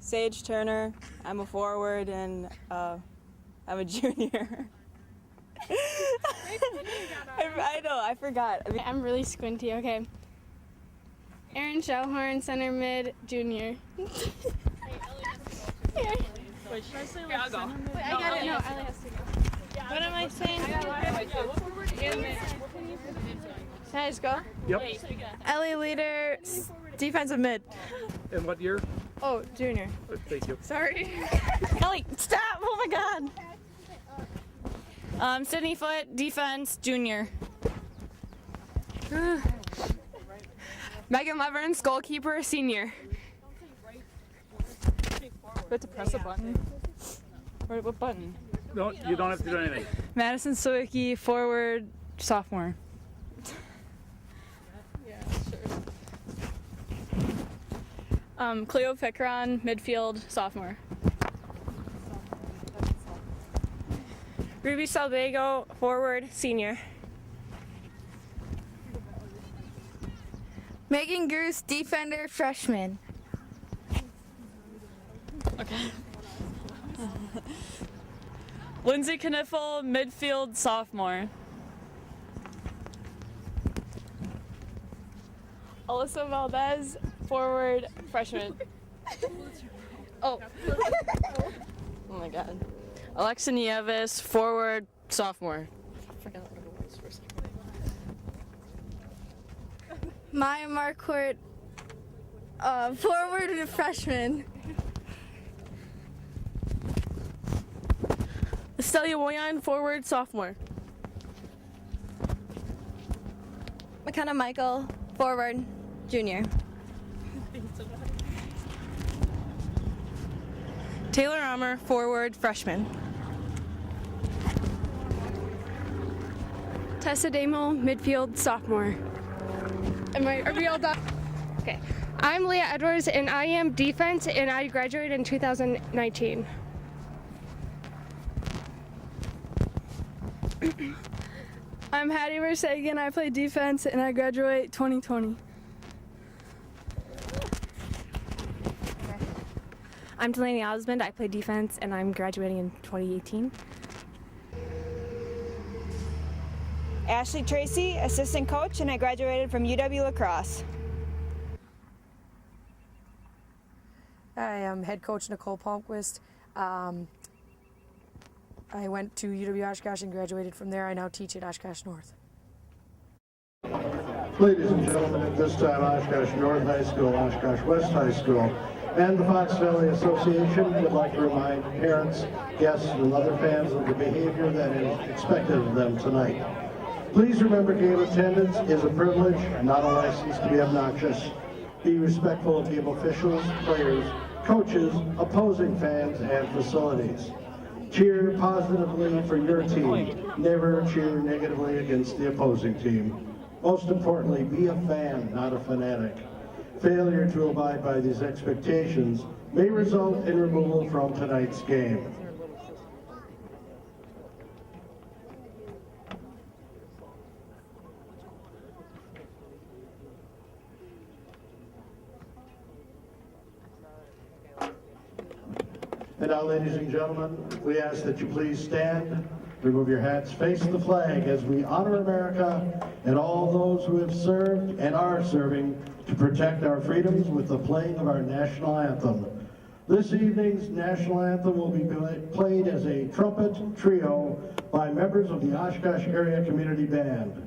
Sage Turner. I'm a forward and I'm a junior. I know, I forgot. I'm really squinty, okay. Aaron Shellhorn, center mid, junior. Wait, should I say like I'll go. center mid? Wait, I got it. No, Ellie has to go. What am I saying? Can I just go? Yep. Ellie leader, defensive mid. And what year? Oh, junior. Thank you. Sorry. Ellie, stop! Oh my God. Sydney Foot, defense, junior. Megan Leverns, goalkeeper, senior. But to press a button. What button? No, you don't have to do anything. Madison Sawicki, forward, sophomore. Yeah, sure. Cleo Picaron, midfield, sophomore. Ruby Salvago, forward, senior. Megan Goose, defender, freshman. Okay. Lindsay Kniffel, midfield, sophomore. Alyssa Valdez, forward, freshman. Oh. Oh my God. Alexa Nieves, forward, sophomore. I forgot what it was for a second. Maya Marquardt, forward and freshman. Estelia Woyan, forward, sophomore. McKenna Michael, forward, junior. Taylor Armour, forward, freshman. Tessa Damo, midfield, sophomore. Are we all done? Okay. I'm Leah Edwards, and I am defense, and I graduated in 2019. I'm Hattie Versagen. I play defense and I graduate 2020. I'm Delaney Osmond. I play defense, and I'm graduating in 2018. Ashley Tracy, assistant coach, and I graduated from UW La Crosse. I am head coach Nicole Palmquist. I went to UW Oshkosh and graduated from there. I now teach at Oshkosh North. Ladies and gentlemen, at this time, Oshkosh North High School, Oshkosh West High School, and the Fox Valley Association would like to remind parents, guests, and other fans of the behavior that is expected of them tonight. Please remember, game attendance is a privilege, not a license to be obnoxious. Be respectful of game officials, players, coaches, opposing fans, and facilities. Cheer positively for your team. Never cheer negatively against the opposing team. Most importantly, be a fan, not a fanatic. Failure to abide by these expectations may result in removal from tonight's game. And now, ladies and gentlemen, we ask that you please stand, remove your hats, face the flag as we honor America and all those who have served and are serving to protect our freedoms with the playing of our national anthem. This evening's national anthem will be played as a trumpet trio by members of the Oshkosh Area Community Band.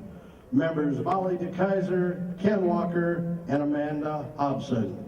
Members Molly DeKaiser, Ken Walker, and Amanda Hobson.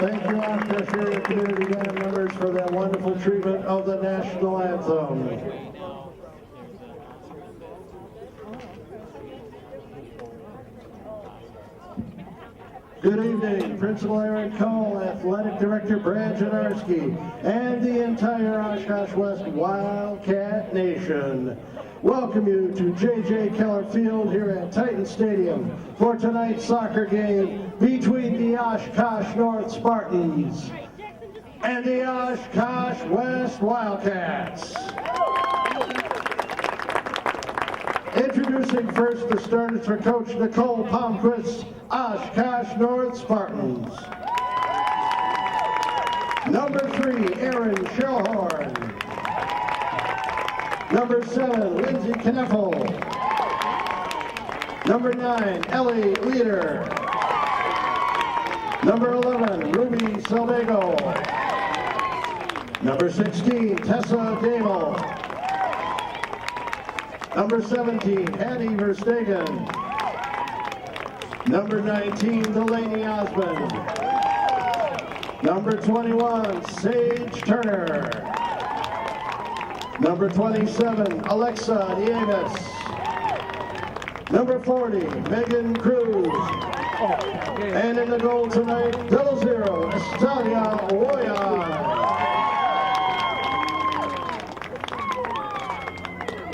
Thank you, Oshkosh area community band members, for that wonderful treatment of the national anthem. Good evening, Principal Aaron Cole, Athletic Director Brad Janarski, and the entire Oshkosh West Wildcat Nation. Welcome you to J.J. Keller Field here at Titan Stadium for tonight's soccer game between the Oshkosh North Spartans and the Oshkosh West Wildcats. Introducing first the starters for Coach Nicole Palmquist's Oshkosh North Spartans. Number 3, Aaron Shellhorn. Number 7, Lindsay Kneffel. Number 9, Ellie Leader. Number 11, Ruby Salvago. Number 16, Tessa Damel. Number 17, Hattie Verstegen. Number 19, Delaney Osmond. Number 21, Sage Turner. Number 27, Alexa Nieves. Number 40, Megan Cruz. And in the goal tonight, 00, Estalia Woyan.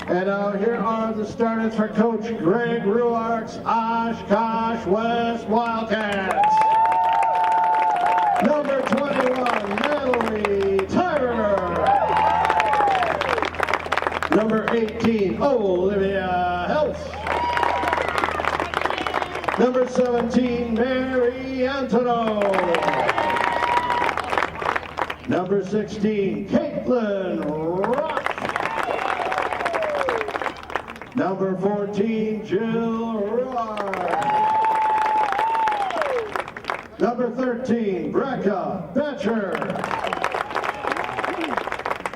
And now here are the starters for Coach Greg Ruark's Oshkosh West Wildcats. Number 21, Natalie Tyrer. Number 18, Olivia Helps. Number 17, Mary Antono. Number 16, Caitlin Rock. Number 14, Jill Roar. Number 13, Brecca Betcher.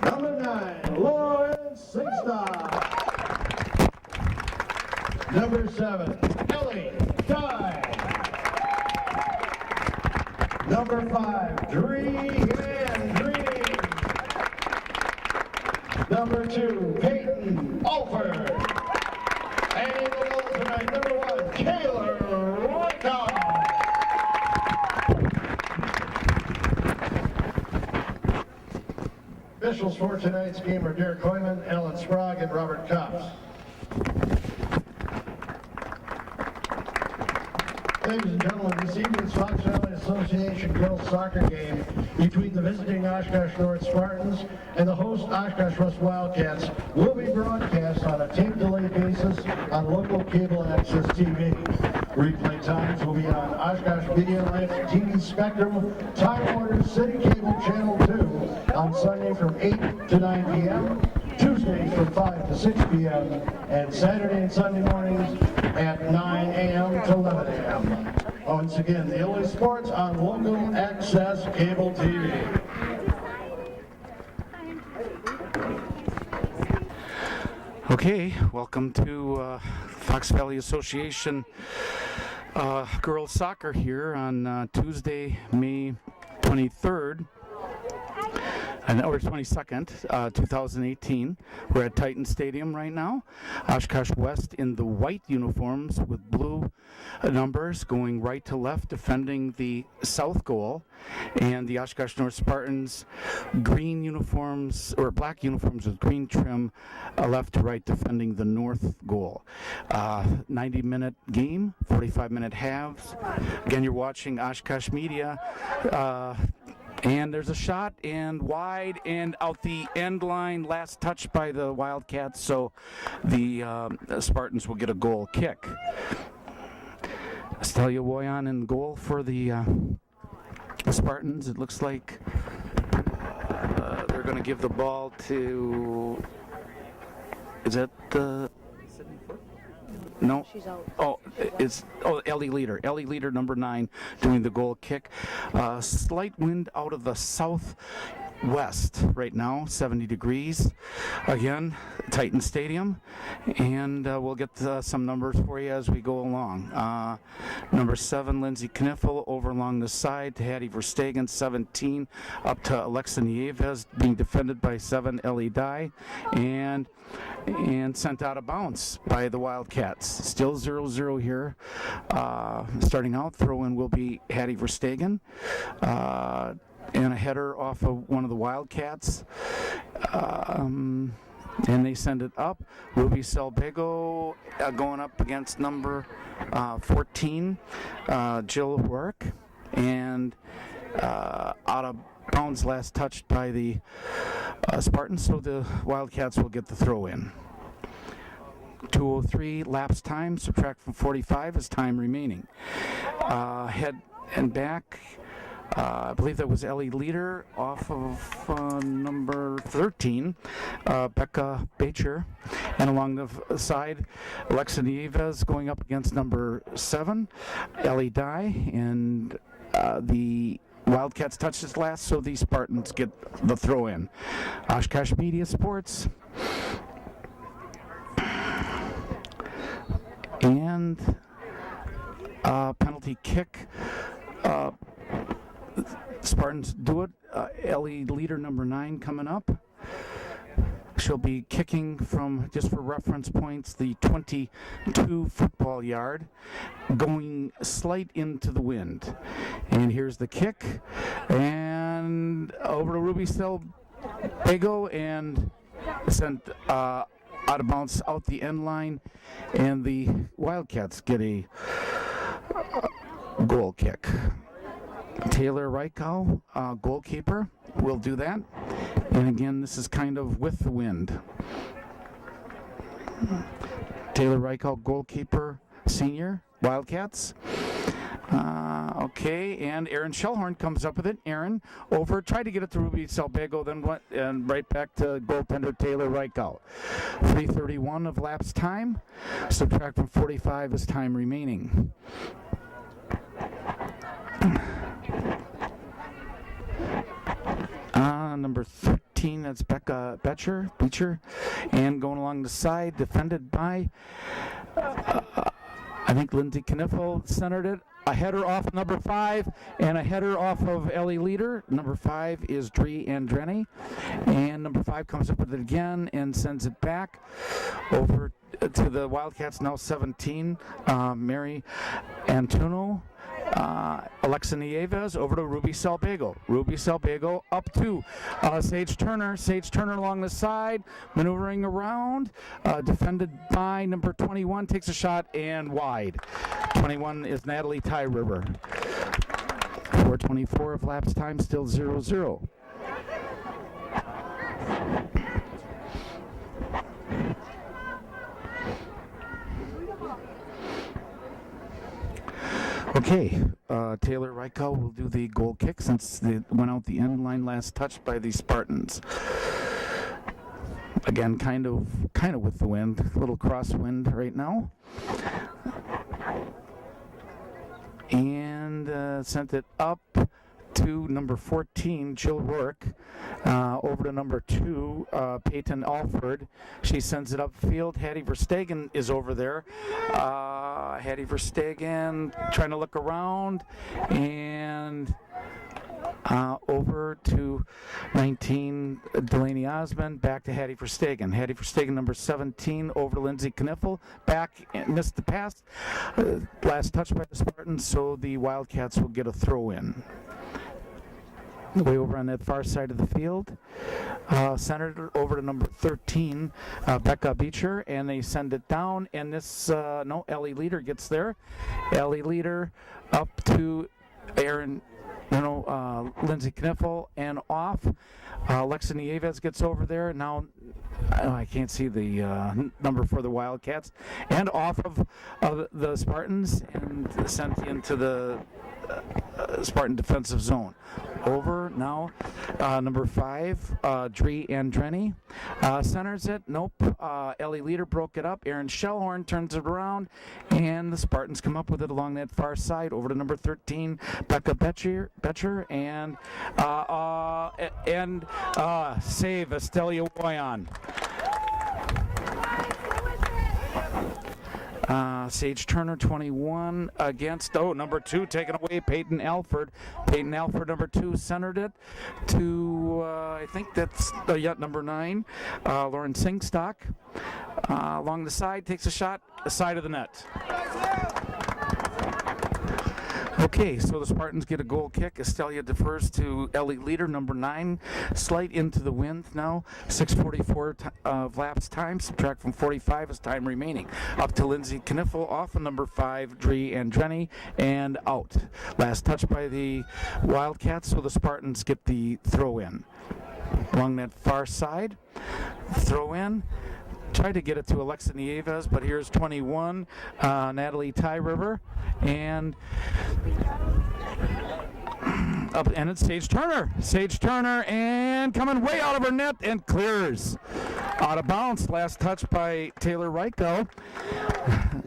Number 9, Lauren Singstock. Number 7, Ellie Dye. Number 5, Dreehan Green. Number 2, Peyton Alford. And in the goal tonight, number 1, Kayla Roykoff. Officials for tonight's game are Derek Hoyman, Alan Sprague, and Robert Kops. Ladies and gentlemen, this evening's Fox Valley Association girls soccer game between the visiting Oshkosh North Spartans and the host Oshkosh West Wildcats will be broadcast on a tape delay basis on local cable access TV. Replay times will be on Oshkosh Media Alliance TV Spectrum, Time Warner City Cable Channel 2 on Sunday from 8 to 9 p.m., Tuesdays from 5 to 6 p.m., and Saturday and Sunday mornings at 9 a.m. to 11 a.m. Once again, the only sports on local access cable TV. Okay, welcome to Fox Valley Association girls soccer here on Tuesday, May 23rd. Or 22nd, 2018. We're at Titan Stadium right now. Oshkosh West in the white uniforms with blue numbers going right to left, defending the south goal. And the Oshkosh North Spartans green uniforms, or black uniforms with green trim, left to right, defending the north goal. 90-minute game, 45-minute halves. Again, you're watching Oshkosh Media. And there's a shot, and wide, and out the end line, last touch by the Wildcats, so the Spartans will get a goal kick. Estalia Woyan in goal for the Spartans. It looks like they're going to give the ball to, is that the... No. She's out. Ellie Leader. Ellie Leader, number 9, doing the goal kick. Slight wind out of the southwest right now, 70 degrees. Again, Titan Stadium. And we'll get some numbers for you as we go along. Number 7, Lindsay Kneffel over over along the side to Hattie Verstegen, 17, up to Alexa Nieves, being defended by 7, Ellie Dye, and sent out of bounds by the Wildcats. Still 0-0 here. Starting out, throw-in will be Hattie Verstegen. And a header off of one of the Wildcats. And they send it up. Ruby Selbago going up against number 14, Jill Work. And out of bounds, last touched by the Spartans, so the Wildcats will get the throw in. 2:03 lapse time, subtract from 45 is time remaining. Head and back. I believe that was Ellie Leader off of number 13, Becca Bacher. And along the side, Alexa Nieves going up against number 7, Ellie Dye. And the Wildcats touch this last, so the Spartans get the throw in. Oshkosh Media Sports. And penalty kick. Spartans do it. Ellie Leader number 9 coming up. She'll be kicking from, just for reference points, the 22 football yard, going slight into the wind. And here's the kick. And over to Ruby Selbago and sent out of bounds out the end line. And the Wildcats get a goal kick. Taylor Reichow, goalkeeper, will do that. And again, this is kind of with the wind. Taylor Reichow, goalkeeper, senior, Wildcats. Okay, and Aaron Shellhorn comes up with it. Aaron over, tried to get it to Ruby Selbago, then went and right back to goaltender Taylor Reichow. 3:31 of lapse time. Subtract from 45 is time remaining. Number 13, that's Becca Beecher, and going along the side, defended by, I think Lindsay Kniffel centered it. A header off number 5, and a header off of Ellie Leader. Number 5 is Dree Andreni, and number 5 comes up with it again and sends it back over to the Wildcats, now 17, Mary Antuno. Alexa Nieves over to Ruby Selbago. Ruby Selbago up to Sage Turner. Sage Turner along the side, maneuvering around. Defended by number 21, takes a shot and wide. 21 is Natalie Ty River. 4:24 of lapse time, still 0-0. Okay, Taylor Reichow will do the goal kick since they went out the end line last touched by the Spartans. Again, kind of with the wind, a little crosswind right now. And sent it up to number 14, Jill Rourke, over to number 2, Peyton Alford. She sends it upfield. Hattie Verstegen is over there. Hattie Verstegen trying to look around, and over to 19, Delaney Osmond, back to Hattie Verstegen. Hattie Verstegen, number 17, over to Lindsay Kniffel, back, and missed the pass. Last touch by the Spartans, so the Wildcats will get a throw in. Way over on that far side of the field. Centered over to number 13, Becca Beecher, and they send it down, and this, no, Ellie Leader gets there. Ellie Leader up to Lindsay Kniffel and off. Alexa Nieves gets over there. Now, I can't see the number for the Wildcats. And off of the Spartans and sent into the Spartan defensive zone. Over now, number 5, Dree Andreni centers it. Nope. Ellie Leader broke it up. Aaron Shellhorn turns it around, and the Spartans come up with it along that far side. Over to number 13, Becca Betcher, and save Estelia Woyan. Sage Turner, 21 against, number 2 taken away, Peyton Alford. Peyton Alford, number 2, centered it to, I think that's, number 9, Lauren Singstock. Along the side, takes a shot, the side of the net. Okay, so the Spartans get a goal kick. Estelia defers to Ellie Leader, number 9. Slight into the wind now. 6:44 of lapse time. Subtract from 45 as time remaining. Up to Lindsay Kniffel, off of number 5, Dree Andreni, and out. Last touch by the Wildcats, so the Spartans get the throw in. Along that far side, throw in. Tried to get it to Alexa Nieves, but here's 21, Natalie Tyriver, and up, and it's Sage Turner. Sage Turner, and coming way out of her net, and clears. Out of bounds. Last touch by Taylor Reichel.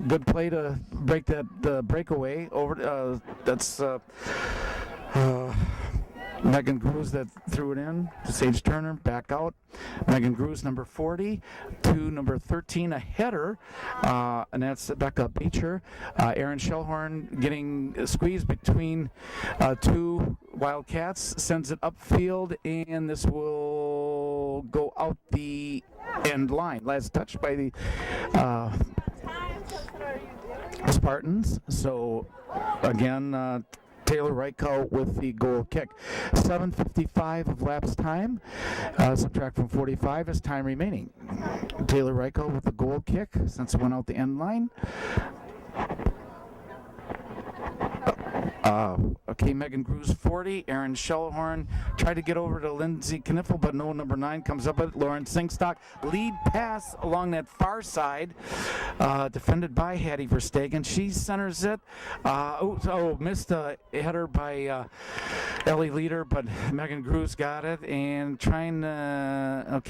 Good play to break that breakaway over. That's Megan Gruz that threw it in to Sage Turner, back out. Megan Gruz, number 40, to number 13, a header, and that's Becca Beecher. Erin Shellhorn getting squeezed between 2 Wildcats, sends it upfield, and this will go out the end line. Last touch by the Spartans. So, again, Taylor Reichel with the goal kick. 7:55 of lapse time. Subtract from 45 as time remaining. Taylor Reichel with the goal kick since it went out the end line. Okay, Megan Gruz, 40. Erin Shellhorn tried to get over to Lindsay Kniffel, but no, number 9 comes up with it. Lauren Singstock, lead pass along that far side, defended by Hattie Verstegen. She centers it. Missed a header by Ellie Leader, but Megan Gruz got it, and trying to,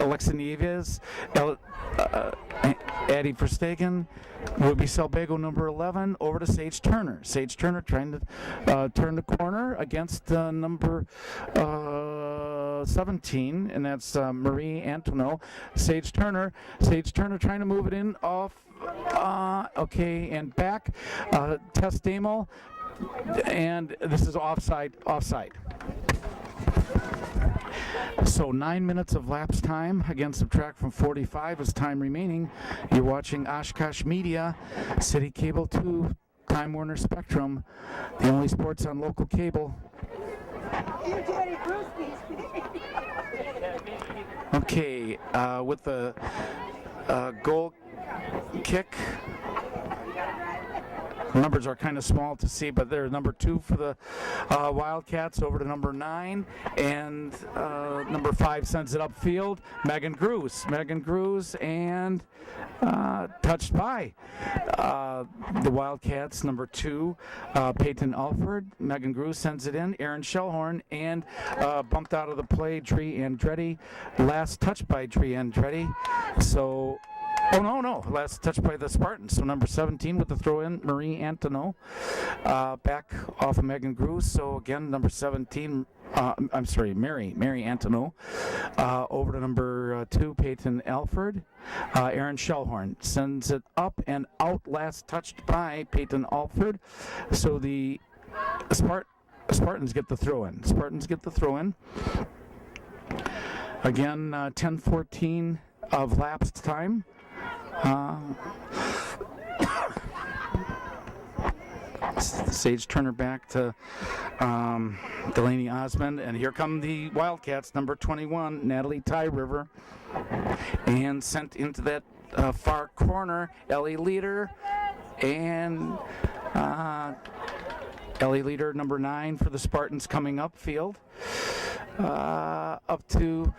Alexa Nieves, Addie Verstegen, Ruby Selbago, number 11, over to Sage Turner. Sage Turner trying to turn the corner against number 17, and that's Marie Antoneau. Sage Turner trying to move it in off, and back. Tess Damel, and this is offside. So 9 minutes of lapse time, again subtract from 45 as time remaining. You're watching Oshkosh Media, City Cable 2, Time Warner Spectrum, the only sports on local cable. Okay, with the goal kick. Numbers are kind of small to see, but they're number 2 for the Wildcats over to number 9, and number 5 sends it upfield. Megan Gruz, and touched by the Wildcats, number 2, Peyton Alford. Megan Gruz sends it in. Erin Shellhorn, and bumped out of the play, Dree Andretti. Last touch by Dree Andretti. So. Oh, no. Last touch by the Spartans. So number 17 with the throw-in, Marie Antoneau. Back off of Megan Gruz. So again, number 17, Mary Antoneau. Over to number 2, Peyton Alford. Erin Shellhorn sends it up and out. Last touched by Peyton Alford. So the Spartans get the throw-in. Again, 10:14 of lapsed time. Sage Turner back to Delaney Osmond, and here come the Wildcats, number 21, Natalie Tyriver, and sent into that far corner, Ellie Leader, and Ellie Leader, number 9 for the Spartans, coming upfield, up to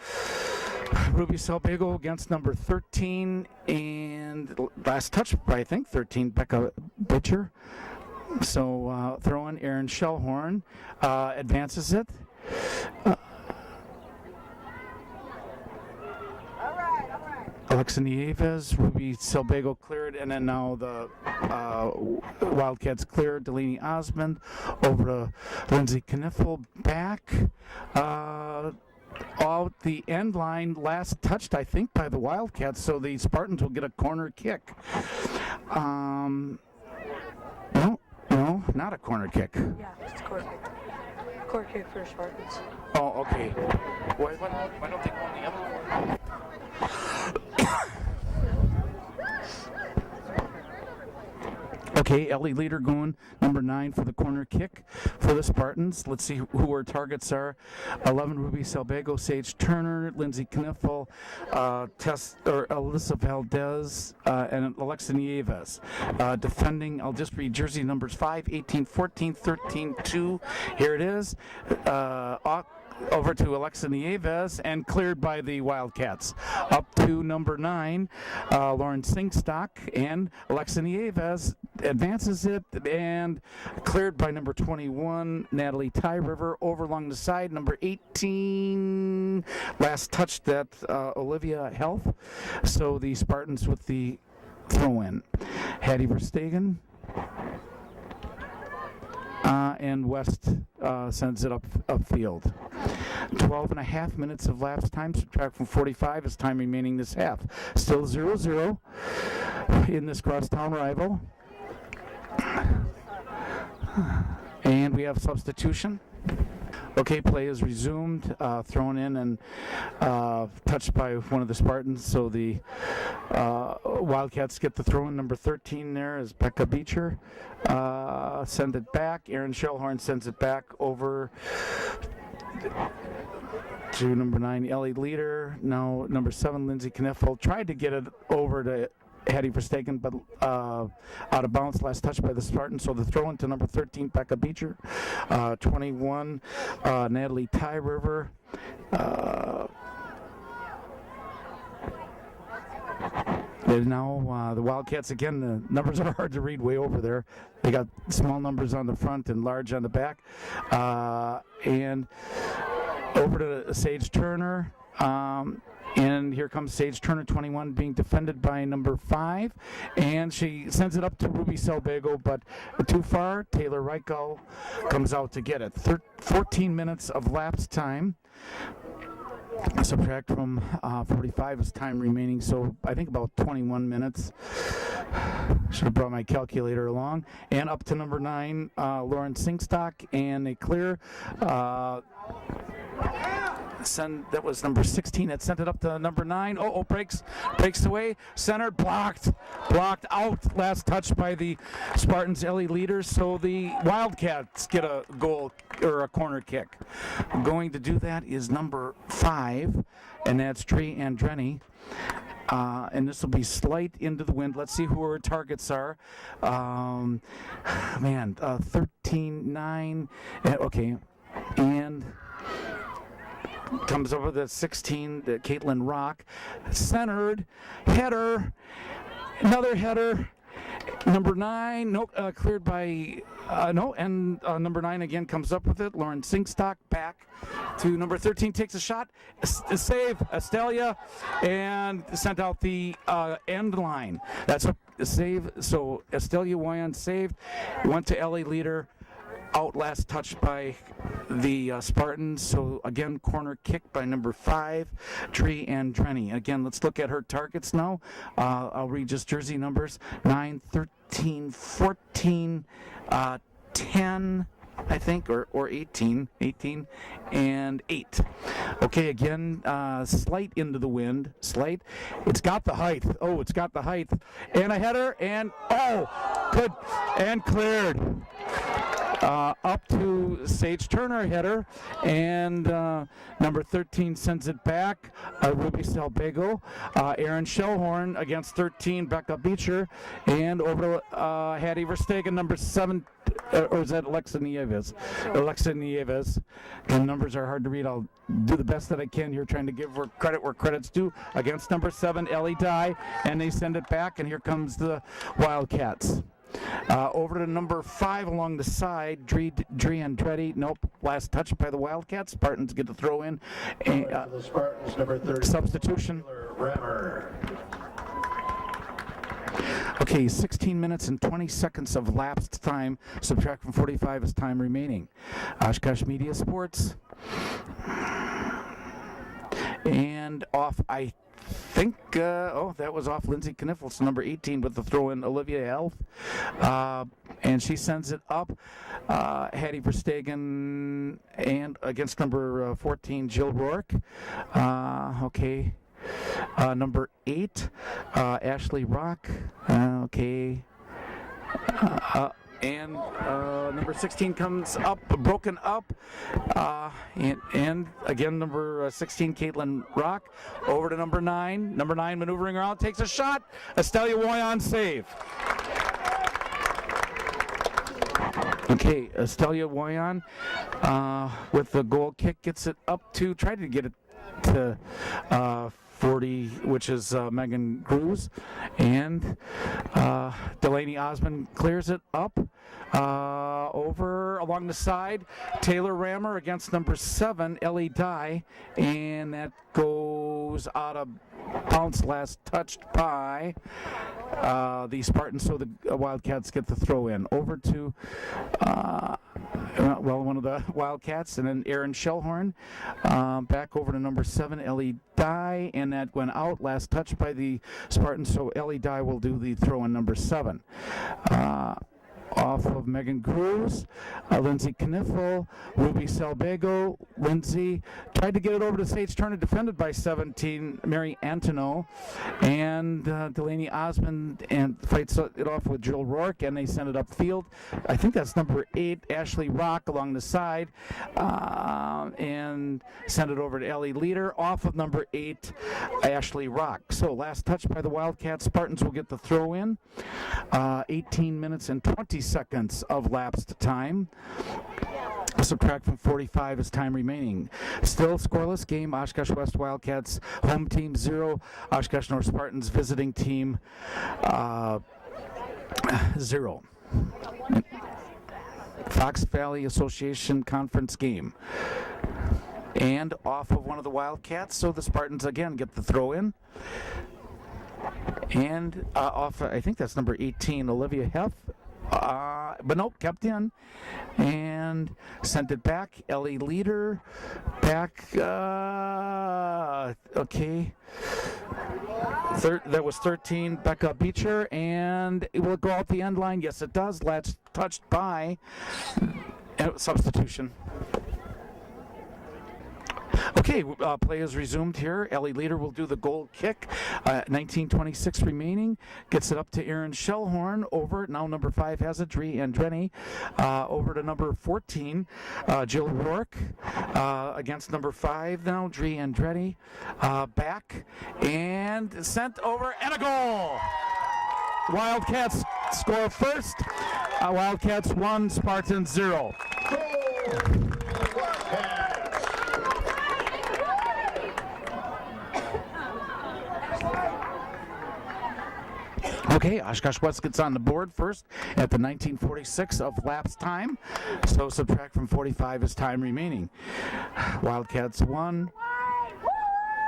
Ruby Selbago against number 13, and last touch by, I think, 13, Becca Bitcher. So throw in Erin Shellhorn, advances it. Alexa Nieves, Ruby Selbago cleared, and then now the Wildcats cleared. Delaney Osmond over to Lindsay Kniffel, back. Out the end line, last touched, I think, by the Wildcats, so the Spartans will get a corner kick. No, not a corner kick. Yeah, it's a court kick. Court kick for Spartans. Oh, okay. Why don't they go on the other one? Okay, Ellie Leader going number 9 for the corner kick for the Spartans. Let's see who our targets are. 11, Ruby Salbago, Sage Turner, Lindsay Kniffel, Alyssa Valdez, and Alexa Nieves. Defending, I'll just read jersey numbers 5, 18, 14, 13, 2. Here it is. Over to Alexa Nieves and cleared by the Wildcats. Up to number 9, Lauren Singstock, and Alexa Nieves advances it and cleared by number 21, Natalie Ty River. Over along the side, number 18, last touch that Olivia Health. So the Spartans with the throw-in. Hattie Verstegen. And West sends it upfield. 12 and a half minutes of lapse time, subtract from 45 is time remaining this half. Still 0-0 in this crosstown rival. And we have substitution. Okay, play is resumed, thrown in and touched by one of the Spartans. So the Wildcats get the throw in. Number 13 there is Becca Beecher. Send it back. Aaron Shellhorn sends it back over to number 9, Ellie Leader. Now number 7, Lindsay Kniffel. Tried to get it over to Hattie Verstegen, but out of bounds. Last touch by the Spartans. So the throw into number 13, Becca Beecher. 21, Natalie Ty River. And now the Wildcats, again, the numbers are hard to read way over there. They got small numbers on the front and large on the back. And over to Sage Turner. And here comes Sage Turner, 21, being defended by number 5. And she sends it up to Ruby Salbago, but too far. Taylor Reichel comes out to get it. 14 minutes of lapse time. Subtract from 45 is time remaining, so I think about 21 minutes. Should have brought my calculator along. And up to number 9, Lauren Singstock, and a clear. That was number 16 that sent it up to number 9. Breaks away, centered, blocked out. Last touch by the Spartans, Ellie Leaders. So the Wildcats get a goal or a corner kick. Going to do that is number 5, and that's Trey Andreni. And this will be slight into the wind. Let's see who our targets are. 13, 9. Okay, and comes over the 16, the Caitlin Rock, centered, header, another header, number 9, cleared by, and number 9 again comes up with it. Lauren Singstock back to number 13, takes a shot, save, Estelia, and sent out the end line. That's a save, so Estelia Wyan saved, went to Ellie Leader. Out last touch by the Spartans. So again, corner kick by number 5, Tree Andreni. Again, let's look at her targets now. I'll read just jersey numbers: 9, 13, 14, 10. I think, or 18, and 8. Okay, again, slight into the wind, slight. It's got the height. It's got the height. And a header, and good, and cleared. Up to Sage Turner, header, and number 13 sends it back. Ruby Salbago, Aaron Shellhorn against 13, Becca Beecher, and over to Hattie Verstegen, number 7. Or is that Alexa Nieves? Alexa Nieves. The numbers are hard to read. I'll do the best that I can here, trying to give her credit where credit's due. Against number 7, Ellie Dye, and they send it back, and here comes the Wildcats. Over to number 5 along the side, Dree Andretti. Nope, last touch by the Wildcats. Spartans get to throw in. The Spartans, number 30. Substitution. Okay, 16 minutes and 20 seconds of lapsed time. Subtract from 45 is time remaining. Oshkosh Media Sports. And off, I think, that was off Lindsay Kniffel, so number 18 with the throw in, Olivia Health. And she sends it up. Hattie Verstegen and against number 14, Jill Rourke. Okay. Number 8, Ashley Rock. Okay. And number 16 comes up, broken up, and again number 16, Caitlin Rock, over to number 9. Number 9 maneuvering around, takes a shot. Estelia Woyan save. Okay, Estelia Woyan with the goal kick gets it up to, tried to get it to 40, which is Megan Cruz, and Delaney Osmond clears it up over along the side. Taylor Rammer against number 7, Ellie Dye, and that goes out of bounds, last touched by the Spartans, so the Wildcats get the throw in. Over to one of the Wildcats, and then Aaron Shellhorn back over to number 7, Ellie Dye, and that went out, last touch by the Spartans, so Ellie Dye will do the throw in, number 7. Off of Megan Cruz, Lindsay Kniffel, Ruby Salbego. Lindsay tried to get it over to Sage Turner, defended by 17, Mary Antono, and Delaney Osmond, and fights it off with Jill Rourke, and they send it upfield. I think that's number 8, Ashley Rock, along the side, and send it over to Ellie Leader, off of number 8, Ashley Rock. So last touch by the Wildcats. Spartans will get the throw in. 18 minutes and 20 seconds of lapsed time. Subtract from 45 is time remaining. Still scoreless game. Oshkosh West Wildcats home team 0. Oshkosh North Spartans visiting team 0. Fox Valley Association Conference game. And off of one of the Wildcats, so the Spartans again get the throw in. And off, I think that's number 18, Olivia Heff. But nope, kept in and sent it back. Ellie Leader back. Okay. That was 13, Becca Beecher, and it will go out the end line. Yes, it does. Last touched by substitution. Okay, play is resumed here. Ellie Leader will do the goal kick. 19:26 remaining. Gets it up to Aaron Shellhorn. Over, now number 5 has it, Dree Andreni. Over to number 14, Jill Rourke. Against number 5 now, Dree Andreni. Back, and sent over, and a goal! Wildcats score first. Wildcats 1, Spartans 0. Okay, Oshkosh West gets on the board first at the 19:46 of lapse time. So subtract from 45 is time remaining. Wildcats 1,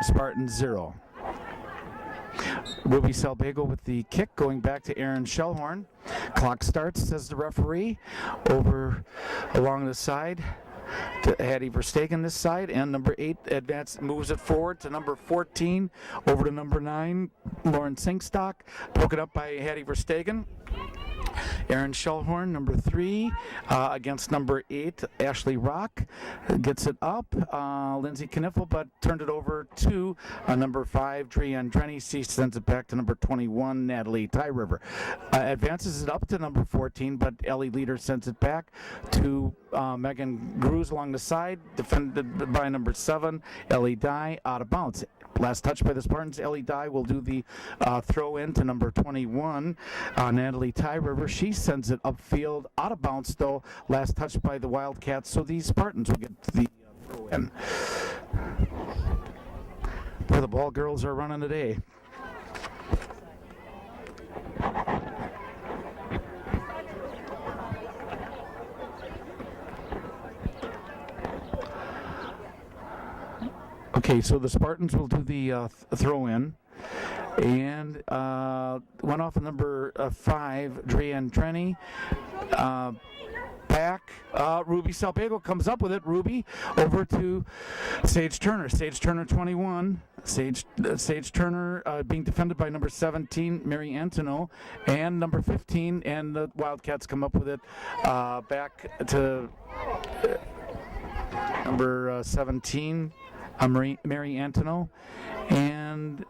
Spartans 0. Ruby Salbego with the kick, going back to Aaron Shellhorn. Clock starts, says the referee. Over along the side to Hattie Verstegen this side, and number 8 moves it forward to number 14, over to number 9, Lauren Sinkstock, broken up by Hattie Verstegen. Aaron Shellhorn, number 3, against number 8, Ashley Rock, gets it up. Lindsay Kniffel, but turned it over to number 5, Dree Andreni. She sends it back to number 21, Natalie Tyriver. Advances it up to number 14, but Ellie Leader sends it back to Megan Cruz along the side, defended by number 7, Ellie Dye, out of bounds. Last touch by the Spartans. Ellie Dye will do the throw in to number 21, Natalie Tyriver. She sends it upfield, out of bounds though. Last touch by the Wildcats, so these Spartans will get the throw in. Where the ball girls are running today. Okay, so the Spartans will do the throw in, and went off of number 5, Dree Andreni. Back back. Ruby Salpego comes up with it. Ruby over to Sage Turner. Sage Turner 21. Sage Turner being defended by number 17, Mary Antono, and number 15, and the Wildcats come up with it back to number 17, Mary Antono, and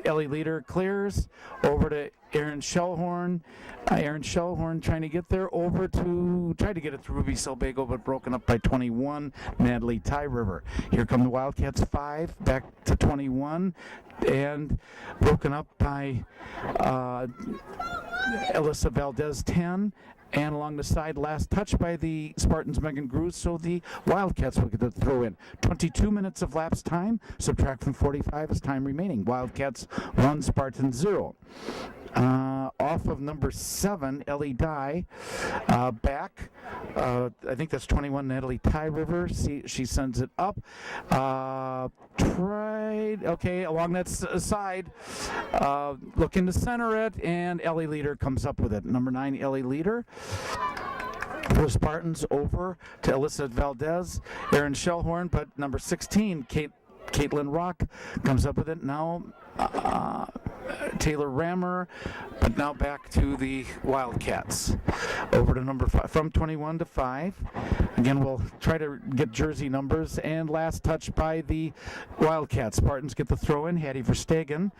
Ellie Leader clears over to Aaron Shellhorn. Aaron Shellhorn trying to get there over to, tried to get it to Ruby Salpego, but broken up by 21, Natalie Ty River. Here come the Wildcats 5, back to 21, and broken up by Alyssa Valdez 10. And along the side, last touch by the Spartans, Megan Gruz, so the Wildcats will get the throw in. 22 minutes of lapse time, subtract from 45 is time remaining. Wildcats 1, Spartans 0. Off of number 7, Ellie Dye, back. I think that's 21, Natalie Ty River. She sends it up. Okay, along that side, looking to center it, and Ellie Leader comes up with it. Number 9, Ellie Leader. For Spartans over to Alyssa Valdez, Aaron Shellhorn, but number 16, Caitlin Rock comes up with it. Now Taylor Rammer, but now back to the Wildcats. Over to number 5, from 21 to 5. Again, we'll try to get jersey numbers, and last touch by the Wildcats. Spartans get the throw in. Hattie Verstegen.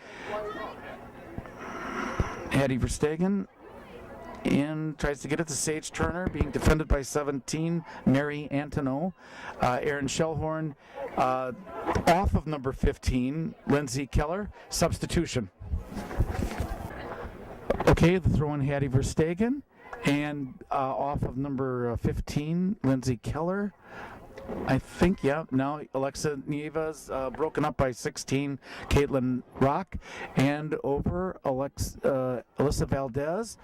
And tries to get it to Sage Turner, being defended by 17, Mary Antono. Aaron Shellhorn off of number 15, Lindsay Keller. Substitution. Okay, the throw in Hattie Verstegen. And off of number 15, Lindsay Keller. I think, yeah. Now Alexa Nieves broken up by 16, Caitlin Rock, and over Alyssa Valdez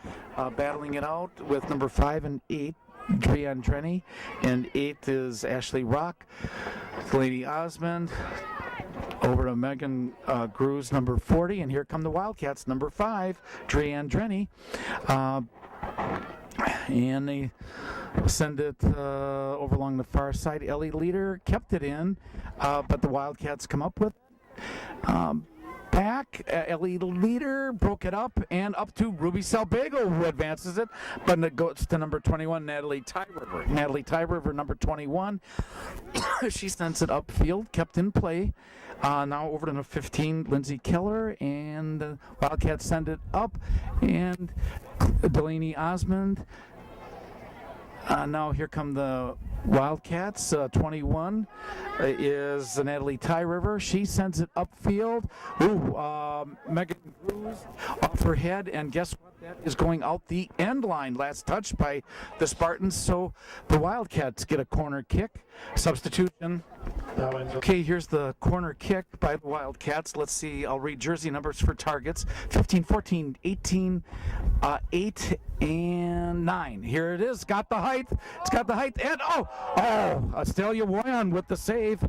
battling it out with number 5 and 8, Drian Drenny, and 8 is Ashley Rock. Delaney Osmond over to Megan Gruz, number 40, and here come the Wildcats, number 5, Drian Drenny. And they send it over along the far side. Ellie Leader kept it in, but the Wildcats come up with back. Ellie Leader broke it up, and up to Ruby Salpego, who advances it, but it goes to number 21, Natalie Ty River. Natalie Ty River, number 21. She sends it upfield, kept in play. Now over to number 15, Lindsay Keller, and the Wildcats send it up, and Delaney Osmond. Now here come the Wildcats. 21 is Natalie Ty River. She sends it upfield. Megan Gruz off her head, and guess what? That is going out the end line. Last touch by the Spartans, so the Wildcats get a corner kick. Substitution. Okay, here's the corner kick by the Wildcats. Let's see, I'll read jersey numbers for targets. 15, 14, 18, 8, and 9. Here it is, got the height. It's got the height, and Astelia Woyan with the save.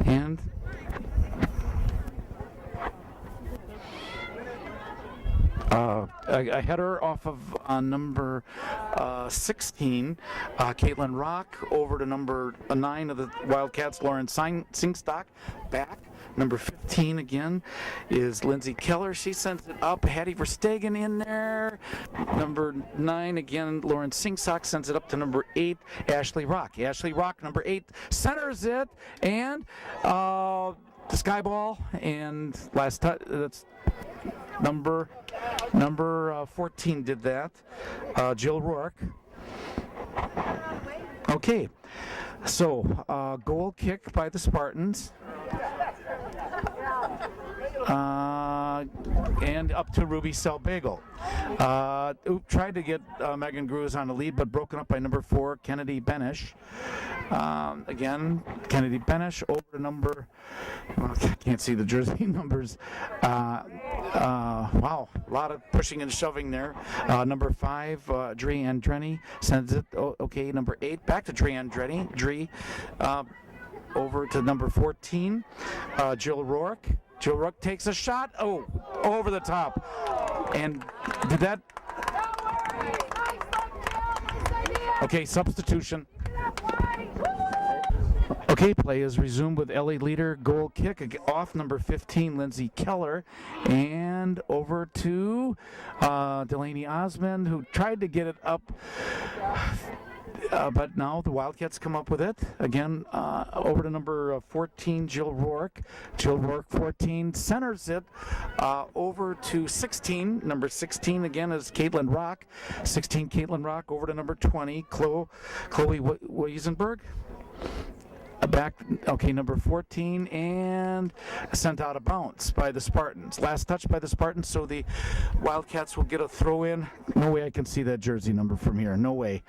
And a header off of number 16, Caitlin Rock, over to number 9 of the Wildcats, Lauren Singstock, back. Number 15 again is Lindsay Keller. She sends it up. Hattie Verstegen in there. Number 9 again, Lauren Singstock sends it up to number 8, Ashley Rock. Ashley Rock, number 8, centers it, and the sky ball, and last touch. That's number 14 did that. Jill Rourke. Okay, so goal kick by the Spartans. And up to Ruby Salpego. Tried to get Megan Gruz on the lead, but broken up by number 4, Kennedy Benish. Again, Kennedy Benish over to number, I can't see the jersey numbers. Wow, a lot of pushing and shoving there. Number 5, Drian Drenny sends it. Okay, number 8, back to Drian Drenny. Over to number 14, Jill Rourke. Jill Rourke takes a shot. Over the top. And did that? Okay, substitution. Okay, play is resumed with LA leader goal kick off number 15, Lindsay Keller, and over to Delaney Osmond, who tried to get it up, but now the Wildcats come up with it. Again, over to number 14, Jill Rourke. Jill Rourke, 14, centers it over to 16. Number 16 again is Caitlin Rock. 16, Caitlin Rock, over to number 20, Chloe Weisenberg. Back, okay, number 14, and sent out of bounds by the Spartans. Last touch by the Spartans, so the Wildcats will get a throw in. No way I can see that jersey number from here. No way.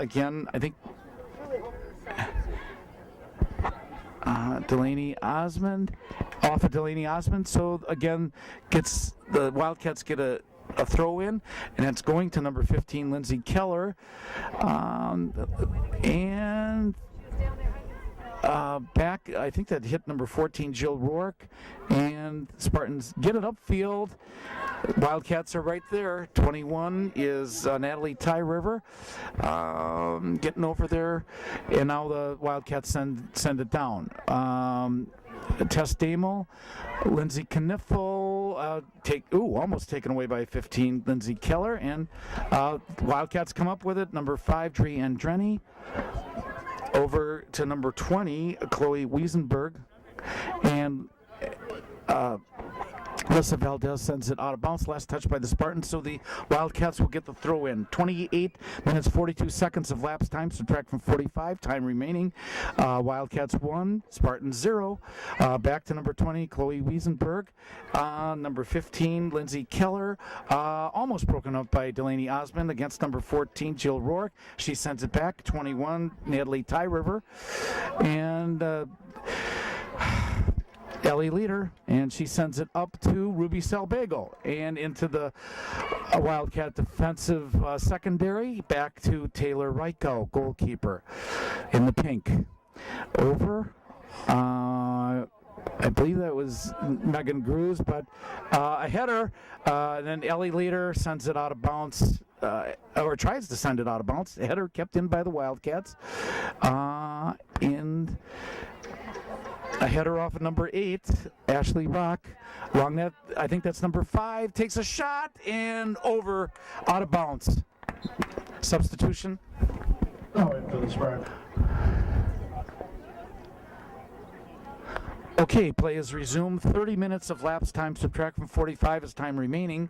Again, I think Delaney Osmond, off of Delaney Osmond. So again, the Wildcats get a throw in, and it's going to number 15, Lindsay Keller, and back, I think that hit number 14, Jill Rourke, and Spartans get it upfield. Wildcats are right there. 21 is Natalie Ty River, getting over there, and now the Wildcats send it down. Tess Damel, Lindsay Kniffel, almost taken away by 15, Lindsay Keller, and Wildcats come up with it. Number 5, Dree Andreni. Over to number 20, Chloe Weisenberg, and Alyssa Valdez sends it out of bounds. Last touch by the Spartans, so the Wildcats will get the throw in. 28 minutes, 42 seconds of lapse time, subtract from 45, time remaining. Wildcats 1, Spartans 0. Back to number 20, Chloe Weisenberg. Number 15, Lindsay Keller. Almost broken up by Delaney Osmond against number 14, Jill Rourke. She sends it back. 21, Natalie Ty River. And Ellie leader, and she sends it up to Ruby Salbago and into the Wildcat defensive secondary, back to Taylor Reichow, goalkeeper, in the pink. Over, I believe that was Megan Gruz, but a header, and then Ellie leader sends it out of bounds, or tries to send it out of bounds. A header kept in by the Wildcats, and a header off of number 8, Ashley Rock. Long net, I think that's number 5, takes a shot and over, out of bounds. Substitution. Now into the Spartans. Okay, play is resumed. 30 minutes of lapse time, subtract from 45 is time remaining.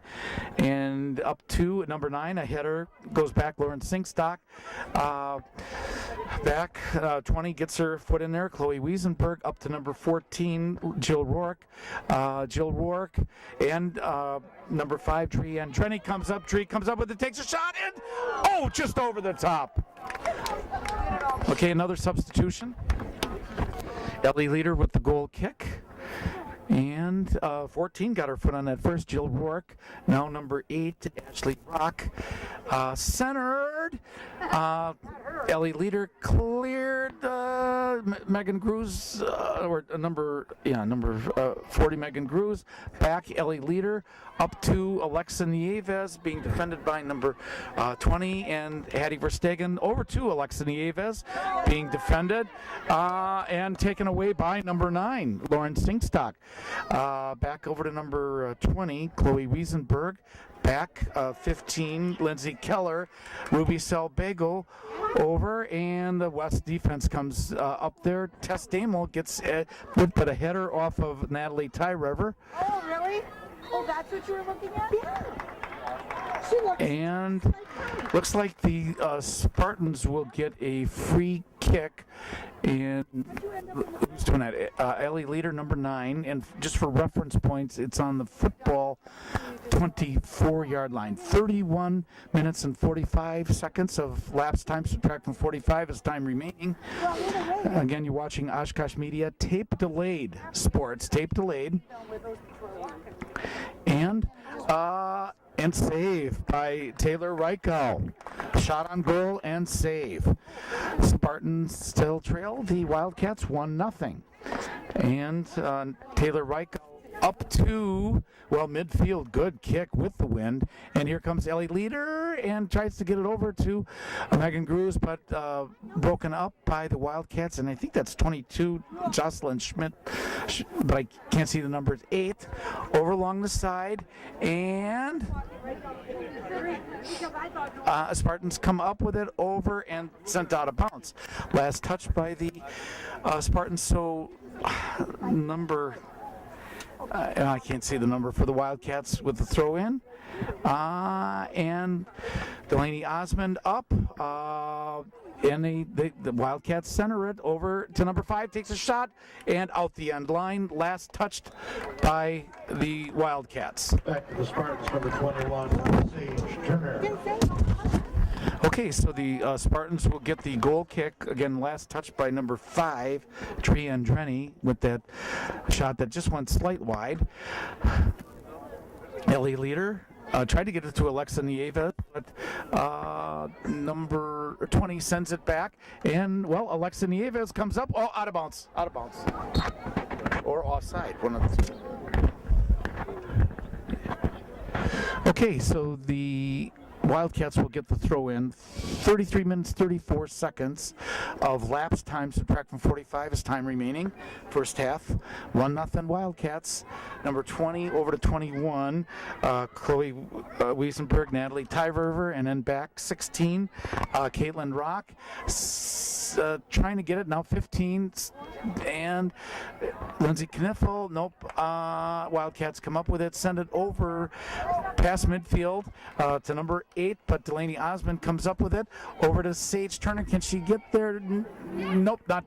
And up to number 9, a header goes back, Lauren Sinkstock. Back, 20 gets her foot in there, Chloe Weisenberg. Up to number 14, Jill Rourke. Jill Rourke, and number 5, Dree Andreni comes up. Dree comes up with it, takes a shot, and just over the top. Okay, another substitution. Ellie leader with the goal kick, and 14 got her foot on that first, Jill Rourke. Now number 8, Ashley Rock, centered. Ellie leader cleared. Megan Gruz, or number 40, Megan Gruz. Back, Ellie leader up to Alexa Nieves, being defended by number 20, and Hattie Verstegen. Over to Alexa Nieves, being defended and taken away by number 9, Lauren Sinkstock. Back over to number 20, Chloe Weisenberg. Back, 15, Lindsay Keller. Ruby Salbago over, and the West defense comes up there. Tess Damel gets but a header off of Natalie Ty River. Oh, really? Oh, that's what you were looking at? Yeah. And looks like the Spartans will get a free kick. And who's doing that? Ellie leader, number 9. And just for reference points, it's on the football 24-yard line. 31 minutes and 45 seconds of lapse time, subtract from 45 is time remaining. Again, you're watching Oshkosh Media tape delayed sports, tape delayed. And save by Taylor Reichow. Shot on goal and save. Spartans still trail the Wildcats 1-0. And Taylor Reichow up to, well, midfield. Good kick with the wind. And here comes Ellie Leader and tries to get it over to Megan Gruz, but broken up by the Wildcats. And I think that's 22, Jocelyn Schmidt, but I can't see the numbers. 8 over along the side. And Spartans come up with it over and sent out of bounds. Last touch by the Spartans. So number, I can't see the number for the Wildcats with the throw in. And Delaney Osmond up. And the Wildcats center it over to number 5, takes a shot, and out the end line. Last touched by the Wildcats. Back to the Spartans, number 21, Sage Turner. Okay, so the Spartans will get the goal kick. Again, last touch by number 5, Tree Andreni, with that shot that just went slight wide. Ellie Leader tried to get it to Alexa Nieva, but number 20 sends it back. And, well, Alexa Nieves comes up. Oh, out of bounds. Out of bounds. Or offside. One of the two. Okay, so the Wildcats will get the throw in. 33 minutes, 34 seconds of lapse time, subtract from 45 is time remaining. First half, 1-0 Wildcats. Number 20 over to 21, Chloe Wiesenberg, Natalie Tyverver, and then back 16, Caitlin Rock. Trying to get it now, 15, and Lindsay Kniffel. Nope. Wildcats come up with it, send it over past midfield to number 8, but Delaney Osmond comes up with it over to Sage Turner. Can she get there? Nope, not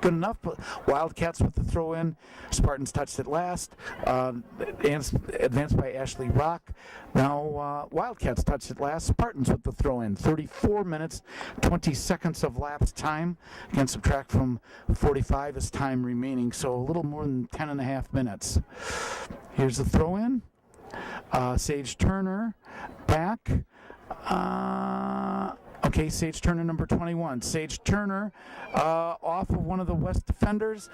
good enough. But Wildcats with the throw in. Spartans touched it last. Advanced by Ashley Rock. Now Wildcats touched it last. Spartans with the throw in. 34 minutes, 20 seconds of lapse time. Again, subtract from 45 is time remaining, so a little more than 10 and a half minutes. Here's the throw in. Sage Turner back. Okay, Sage Turner, number 21. Sage Turner off of one of the West defenders.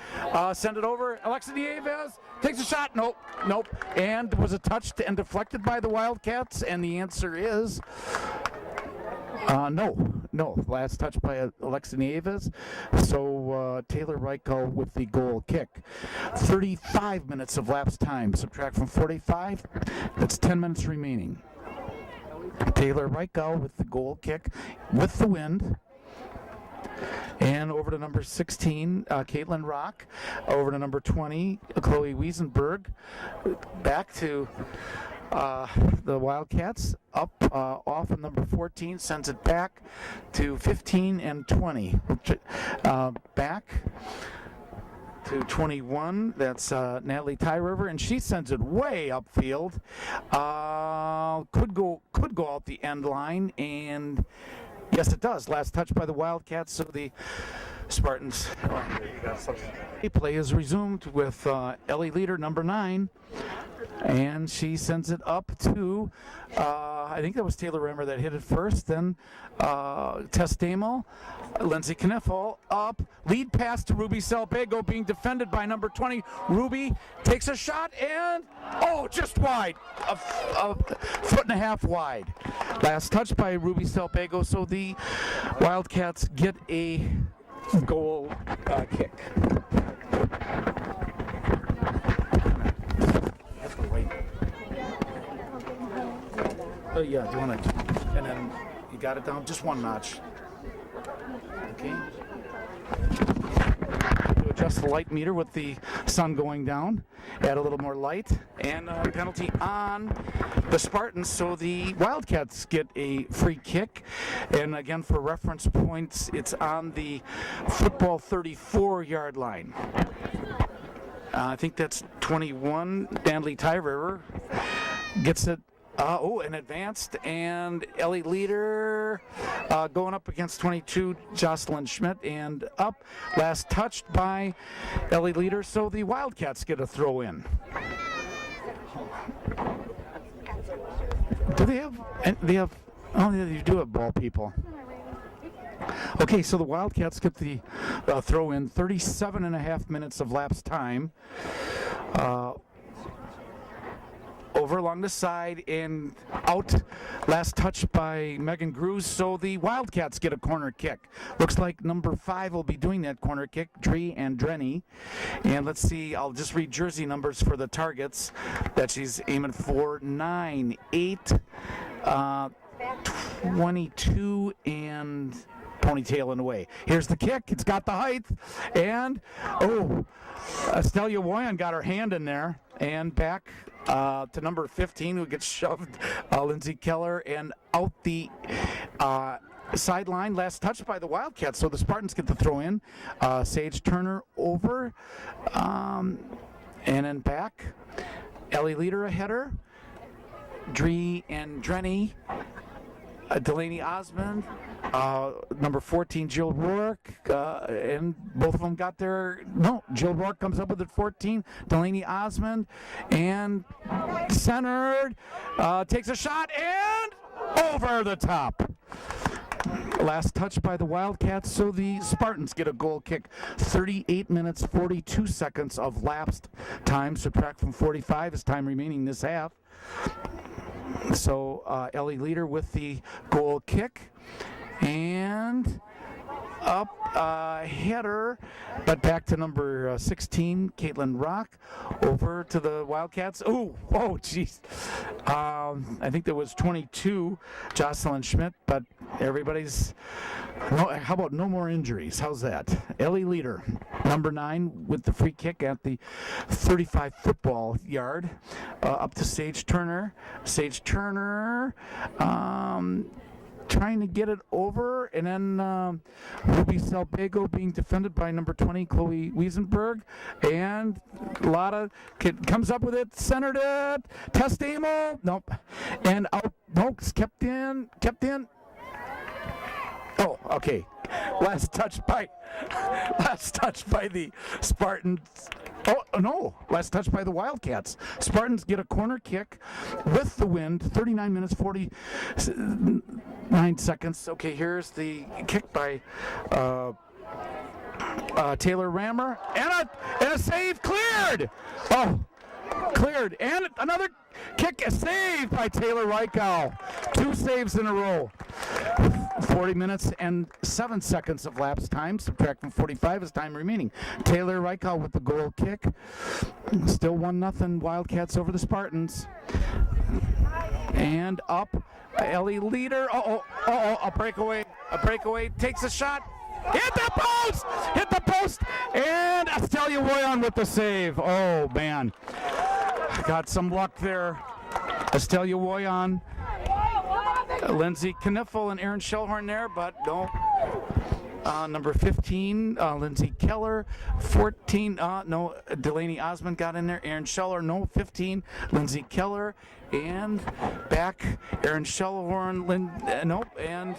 Send it over. Alexa Nieves takes a shot. Nope. And was it touched and deflected by the Wildcats? And the answer is no. Last touch by Alexa Nieves. So Taylor Reichel with the goal kick. 35 minutes of lapse time. Subtract from 45. That's 10 minutes remaining. Taylor Reichel with the goal kick with the wind. And over to number 16, Caitlin Rock. Over to number 20, Chloe Wiesenberg. Back to the Wildcats. Up off of number 14, sends it back to 15 and 20. Back to 21, that's Natalie Tyriver, and she sends it way upfield. Could go out the end line, and yes, it does. Last touch by the Wildcats, so the Spartans. Play is resumed with Ellie Leader, number 9, and she sends it up to, I think that was Taylor Remmer that hit it first, then Tess Damel, Lindsay Kniffel up, lead pass to Ruby Salpego, being defended by number 20. Ruby takes a shot and, just wide, a foot and a half wide. Last touch by Ruby Salpego, so the Wildcats get a goal kick. Oh yeah, do you want to, and then you got it down just one notch. Okay. To adjust the light meter with the sun going down, add a little more light, and a penalty on the Spartans, so the Wildcats get a free kick. And again, for reference points, it's on the football 34-yard line. I think that's 21. Danley Tyver gets it. And advanced, and Ellie Leader going up against 22, Jocelyn Schmidt, and up. Last touched by Ellie Leader, so the Wildcats get a throw in. Do they have? Oh, you do have ball people. Okay, so the Wildcats get the throw in. 37 and a half minutes of lapse time. over along the side and out. Last touch by Megan Grews, so the Wildcats get a corner kick. Looks like number 5 will be doing that corner kick, Dree and Drenny. And let's see, I'll just read jersey numbers for the targets that she's aiming for. 9, 8, 22, and ponytailing away. Here's the kick. It's got the height. And, Estelia Woyan got her hand in there. And back to number 15, who gets shoved, Lindsay Keller, and out the sideline. Last touch by the Wildcats, so the Spartans get the throw in. Sage Turner over, and then back. Ellie Leader a header. Dree and Drenny. Delaney Osmond, number 14, Jill Rourke, and both of them got their, Jill Rourke comes up with it 14, Delaney Osmond, and centered, takes a shot, and over the top. Last touch by the Wildcats, so the Spartans get a goal kick. 38 minutes, 42 seconds of lapsed time, subtract from 45 is time remaining this half. So Ellie Leader with the goal kick, and up header, but back to number 16, Caitlin Rock, over to the Wildcats. Oh, jeez. I think there was 22, Jocelyn Schmidt, but everybody's, how about no more injuries? How's that? Ellie Leader, number 9, with the free kick at the 35 football yard, up to Sage Turner. Sage Turner, trying to get it over, and then Ruby Salbago being defended by number 20, Chloe Wiesenberg, and Lotta comes up with it, centered it, Testamo, nope, and out, nope, kept in. Oh, okay. Last touch by the Spartans. Oh, no. Last touch by the Wildcats. Spartans get a corner kick with the wind. 39 minutes, 49 seconds. Okay, here's the kick by Taylor Rammer. And a save cleared. Oh, cleared. And another kick, a save by Taylor Reichow. 2 saves in a row. 40 minutes and 7 seconds of lapse time. Subtract from 45 is time remaining. Taylor Reichow with the goal kick. Still 1-0 Wildcats over the Spartans. And up. Ellie Leader. A breakaway. Takes a shot. Hit the post. And Estelia Woyan with the save. Oh, man. Got some luck there. Estelia Woyan. Lindsay Kniffel and Erin Shellhorn there, but no. Number 15, Lindsay Keller. 14, no, Delaney Osmond got in there. Erin Scheller, no. 15, Lindsay Keller. And back, Erin Shellhorn, nope. And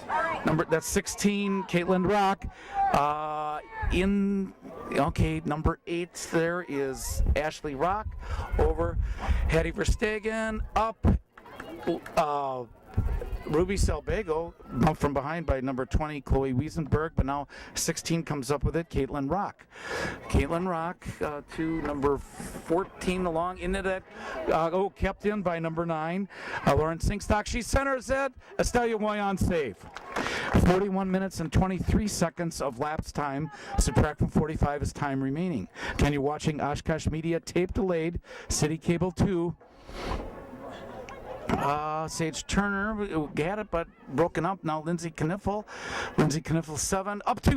that's 16, Caitlin Rock. Number 8 there is Ashley Rock. Over Hattie Verstegen. Up. Ruby Salbago bumped from behind by number 20, Chloe Wiesenberg, but now 16 comes up with it, Caitlin Rock. Caitlin Rock to number 14 along into that, kept in by number 9, Lauren Singstock. She centers it, Estelia Woyan save. 41 minutes and 23 seconds of lapse time. Subtract from 45 is time remaining. Can you watching Oshkosh Media tape delayed, City Cable 2. Sage Turner had it, but broken up. Now Lindsay Kniffel 7, up to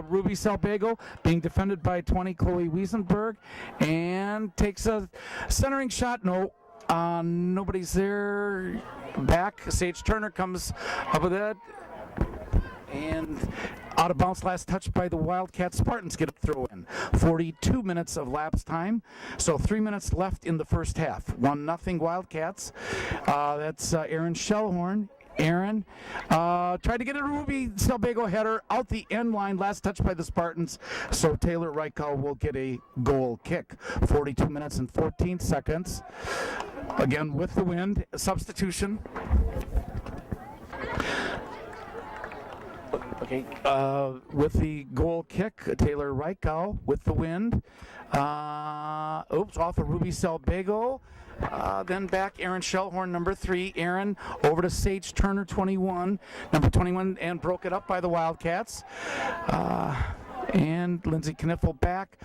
Ruby Salbago, being defended by 20, Chloe Wiesenberg, and takes a centering shot. No, nobody's there. Back, Sage Turner comes up with it, and out of bounds. Last touch by the Wildcats. Spartans get a throw in. 42 minutes of lapse time, so 3 minutes left in the first half. 1-0 Wildcats. That's Erin Shellhorn. Aaron tried to get a Ruby Salbago header out the end line. Last touch by the Spartans, so Taylor Reichow will get a goal kick. 42 minutes and 14 seconds. Again with the wind. Substitution. Okay, with the goal kick, Taylor Reichow with the wind. Off of Ruby Salbago. Then back, Aaron Shellhorn, number 3. Aaron over to Sage Turner, 21. Number 21, and broke it up by the Wildcats. And Lindsay Kniffel back.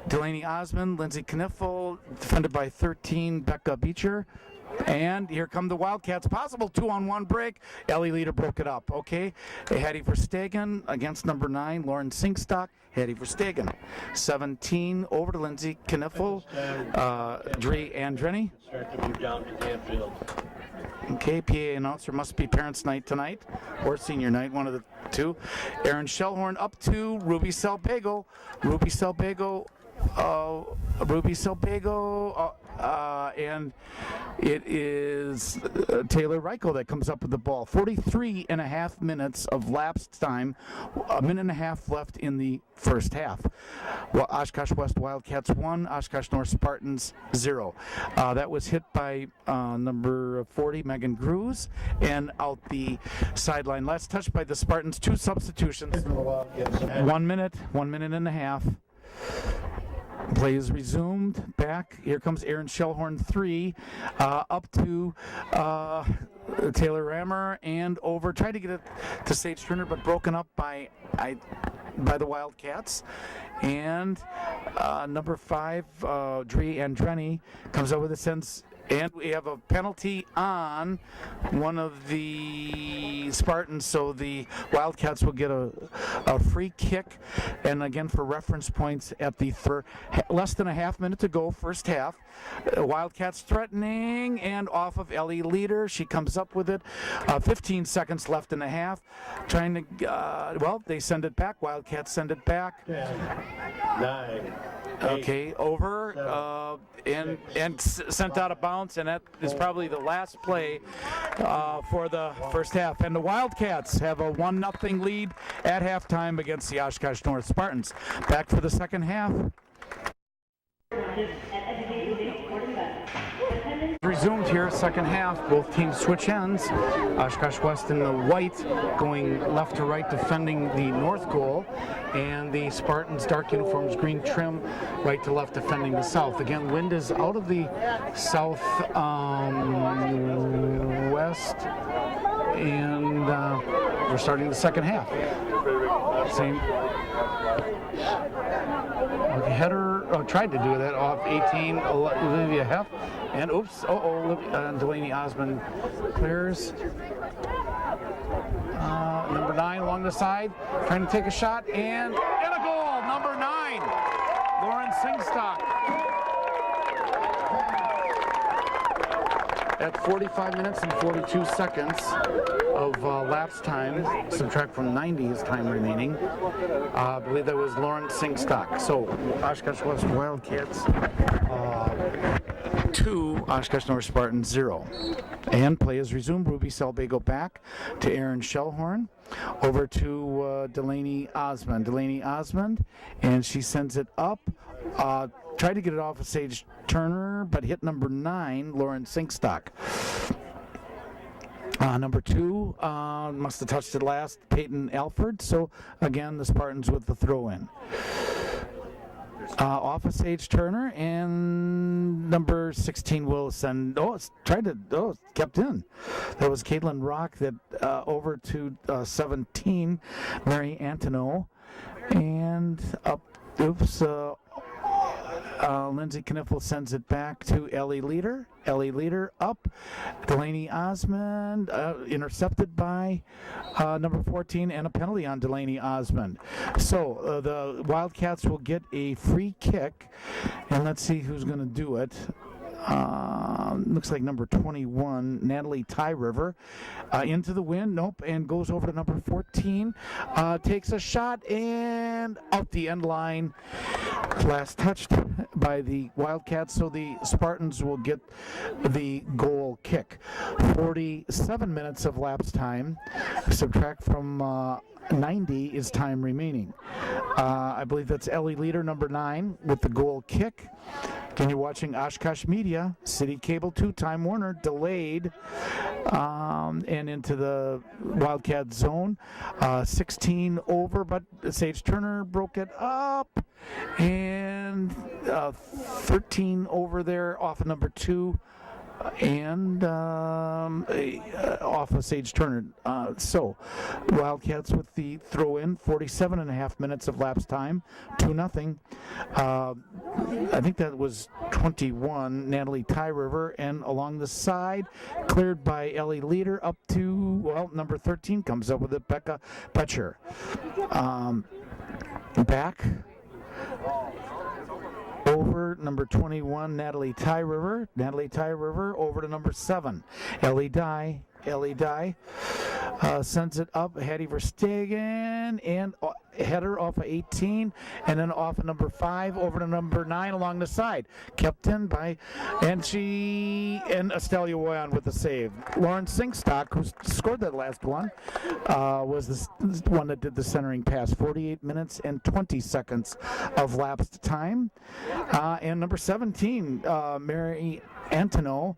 Delaney Osmond, Lindsay Kniffel, defended by 13, Becca Beecher. And here come the Wildcats. Possible 2-on-1 break. Ellie Leader broke it up. Okay. Hattie Verstegen against number 9, Lauren Sinkstock. Hattie Verstegen. 17 over to Lindsay Kniffel. Dree Andreni. Start to move down to Canfield. Okay, PA announcer, must be parents' night tonight or senior night, one of the two. Aaron Shellhorn up to Ruby Selbago. Ruby Selbago, and it is Taylor Reichel that comes up with the ball. 43 and a half minutes of lapsed time, a minute and a half left in the first half. Well, Oshkosh West Wildcats 1, Oshkosh North Spartans 0. That was hit by number 40, Megan Grews, and out the sideline. Last touch by the Spartans, 2 substitutions. 1 minute and a half. Play is resumed. Back. Here comes Aaron Shellhorn, 3. Up to Taylor Rammer and over. Tried to get it to Sage Turner, but broken up by the Wildcats. And number 5, Dree Andreni, comes over the sense. And we have a penalty on one of the Spartans, so the Wildcats will get a free kick. And again, for reference points, at the less than a half minute to go, first half. Wildcats threatening, and off of Ellie Leader. She comes up with it. 15 seconds left in the half. Trying to, well, they send it back. Wildcats send it back. 10, 9, okay, over and sent out of bounds, and that is probably the last play for the first half. And the Wildcats have a 1-0 lead at halftime against the Oshkosh North Spartans. Back for the second half. Resumed here, second half. Both teams switch ends. Oshkosh West in the white, going left to right, defending the north goal, and the Spartans, dark uniforms, green trim, right to left, defending the south. Again, wind is out of the south west, and we're starting the second half. Same. Header tried to do that off 18, Olivia Heff, and oops, Delaney Osmond clears. Number 9 along the side, trying to take a shot, and a goal, number 9, Lauren Singstock. At 45 minutes and 42 seconds of lapse time, subtract from 90 is time remaining. I believe that was Lauren Singstock. So Oshkosh West Wildcats 2, Oshkosh North Spartans 0. And play is resumed. Ruby Selbago back to Aaron Shellhorn. Over to Delaney Osmond. Delaney Osmond, and she sends it up. Tried to get it off of Sage Turner, but hit number 9, Lauren Sinkstock. Number 2 must have touched it last, Peyton Alford. So again, the Spartans with the throw-in. Off of Sage Turner, and number 16 will send. Kept in. That was Caitlin Rock. That over to 17, Mary Antoneau, and up. Oops. Lindsay Kniffel sends it back to Ellie Leader. Ellie Leader up. Delaney Osmond intercepted by number 14, and a penalty on Delaney Osmond. So the Wildcats will get a free kick, and let's see who's going to do it. Looks like number 21, Natalie Ty River, into the wind, nope, and goes over to number 14, takes a shot, and out the end line, last touched by the Wildcats, so the Spartans will get the goal kick. 47 minutes of lapse time, subtract from 90 is time remaining. I believe that's Ellie Leader, number 9, with the goal kick. And you're watching Oshkosh Media, City Cable 2, Time Warner, delayed, and into the Wildcat zone. 16 over, but Sage Turner broke it up, and 13 over there off of number 2, and off of Sage Turner. So Wildcats with the throw in, 47.5 minutes of lapse time, 2-0. I think that was 21, Natalie Ty River, and along the side, cleared by Ellie Leader up to, well, number 13 comes up with it, Becca Petcher. Back over number 21, Natalie Ty River over to number 7, Ellie Dye. Sends it up, Hattie Verstegen, and header off of 18, and then off of number 5 over to number 9 along the side. Kept in by, and Estelia Woyan with the save. Lauren Singstock, who scored that last one, was the one that did the centering pass. 48 minutes and 20 seconds of lapsed time. And number 17, Mary Antono,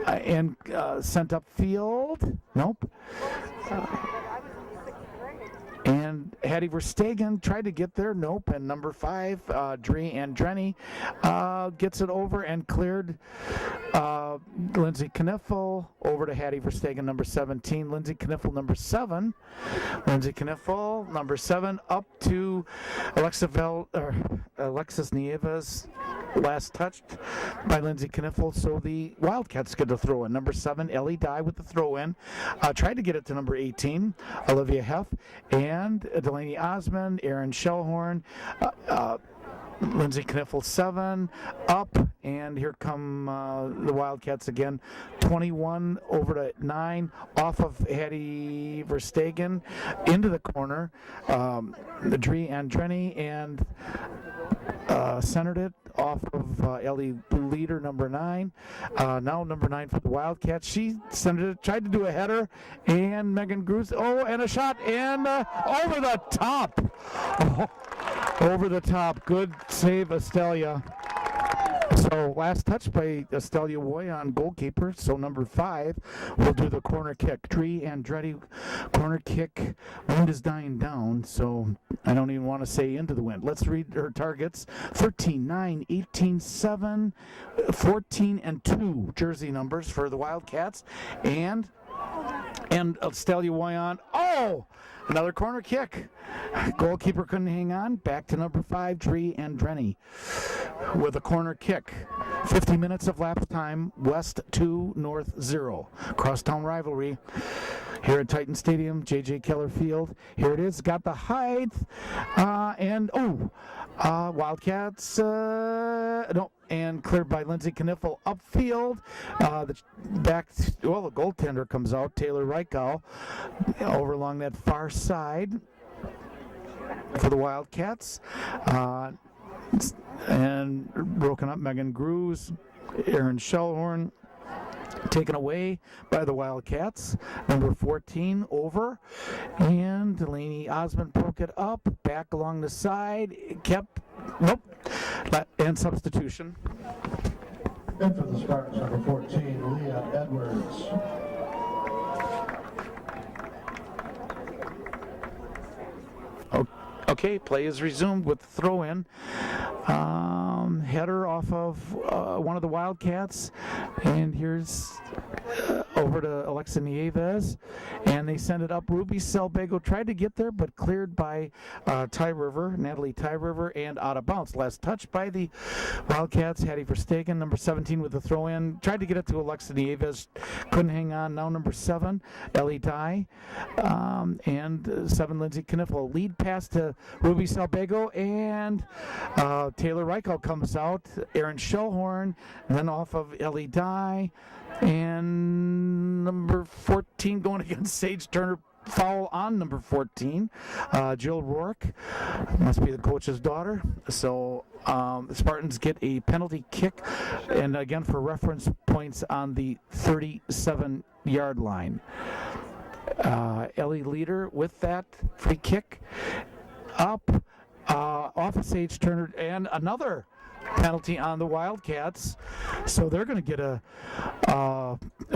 and sent up field. Nope. And Hattie Verstegen tried to get there. Nope. And number 5, Dree Andreni, gets it over and cleared Lindsay Kniffel over to Hattie Verstegen, number 17. Lindsay Kniffel, number 7. Number 7, up to Alexis Nieves. Last touched by Lindsay Kniffel, so the Wildcats get a throw in. Number 7, Ellie Dye with the throw in. Tried to get it to number 18, Olivia Heff, and Delaney Osmond, Erin Shellhorn, Lindsay Kniffel 7 up, and here come the Wildcats again. 21 over to 9 off of Hattie Verstegen into the corner. Dree Andreni and centered it off of Ellie Leader, number 9. Now number 9 for the Wildcats. She centered it, tried to do a header, and Megan Gruss, and a shot, and over the top. Over the top. Good save, Estelia. So last touch by Estelia Woyan, goalkeeper. So number 5 will do the corner kick. Dree Andretti, corner kick. Wind is dying down, so I don't even want to say into the wind. Let's read her targets. 13-9, 18-7, 14 and 2 jersey numbers for the Wildcats. And Estelia Woyan, another corner kick. Goalkeeper couldn't hang on. Back to number 5, Dree Andreni with a corner kick. 50 minutes of lapse time, West 2, North 0. Crosstown rivalry here at Titan Stadium, J.J. Keller Field. Here it is, got the height, Wildcats, and cleared by Lindsay Kniffel upfield. The goaltender comes out, Taylor Reichau, over along that far side for the Wildcats. And broken up, Megan Gruss, Erin Shellhorn, taken away by the Wildcats. Number 14 over, and Delaney Osmond broke it up, back along the side, and substitution. And for the Spartans, number 14, Leah Edwards. Okay, play is resumed with the throw-in. Header off of one of the Wildcats, and here's over to Alexa Nieves, and they send it up. Ruby Selbago tried to get there, but cleared by Natalie Ty River, and out of bounds. Last touch by the Wildcats, Hattie Verstegen, number 17 with the throw-in. Tried to get it to Alexa Nieves, couldn't hang on. Now number 7, Ellie Dye, and 7, Lindsay Kniffel. Lead pass to Ruby Selbago, and Taylor Reichel comes out. Erin Shellhorn, and then off of Ellie Dye, and number 14 going against Sage Turner. Foul on number 14, Jill Rourke, must be the coach's daughter. So the Spartans get a penalty kick, and again for reference points on the 37-yard line. Ellie Leader with that free kick up off of Sage Turner, and another penalty on the Wildcats. So they're going to get a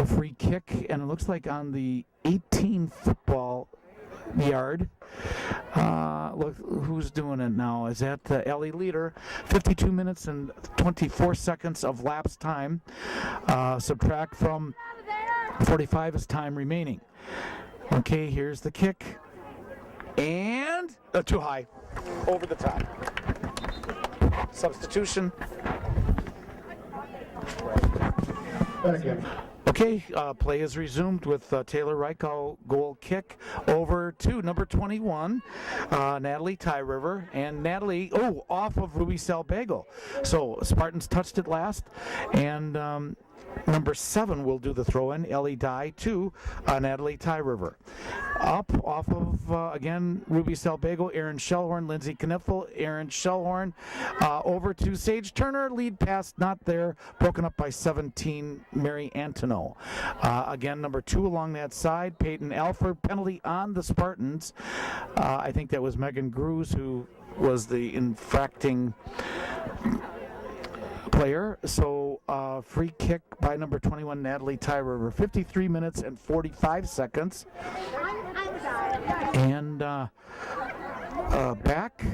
free kick, and it looks like on the 18 football yard. Look who's doing it now. Is that Ellie Leader? 52 minutes and 24 seconds of lapse time. Subtract from 45 is time remaining. Okay, here's the kick. And too high. Over the top. Substitution. Back in. Okay, play is resumed with Taylor Reichel goal kick over to number 21, Natalie Tyriver, and Natalie, off of Ruby Salbago. So Spartans touched it last, and number 7 will do the throw-in, Ellie Dye to Natalie Tyriver. Up off of, again, Ruby Salbago, Aaron Shellhorn, Lindsay Kniffel, Aaron Shellhorn, over to Sage Turner, lead pass not there, broken up by 17, Mary Antono. Again, number 2 along that side, Peyton Alford, penalty on the Spartans. I think that was Megan Grews who was the infracting player. So free kick by number 21, Natalie Tyriver, 53 minutes and 45 seconds. And back.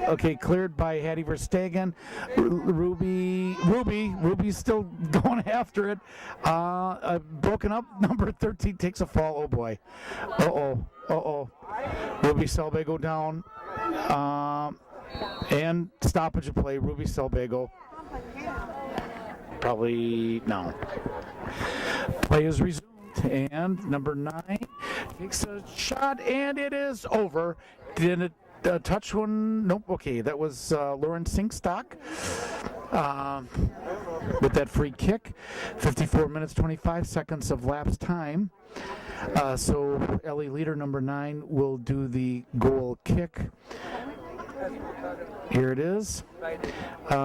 Okay, cleared by Hattie Verstegen. Ruby's still going after it. Broken up. Number 13 takes a fall. Oh boy. Ruby Salbago down. And stoppage of play. Ruby Salbago. Probably no. Play is resumed. And number 9 takes a shot, and it is over. Did it touch one? Nope. Okay, that was Lauren Sinkstock with that free kick. 54 minutes, 25 seconds of lapse time. So Ellie Leader, number 9, will do the goal kick. Here it is.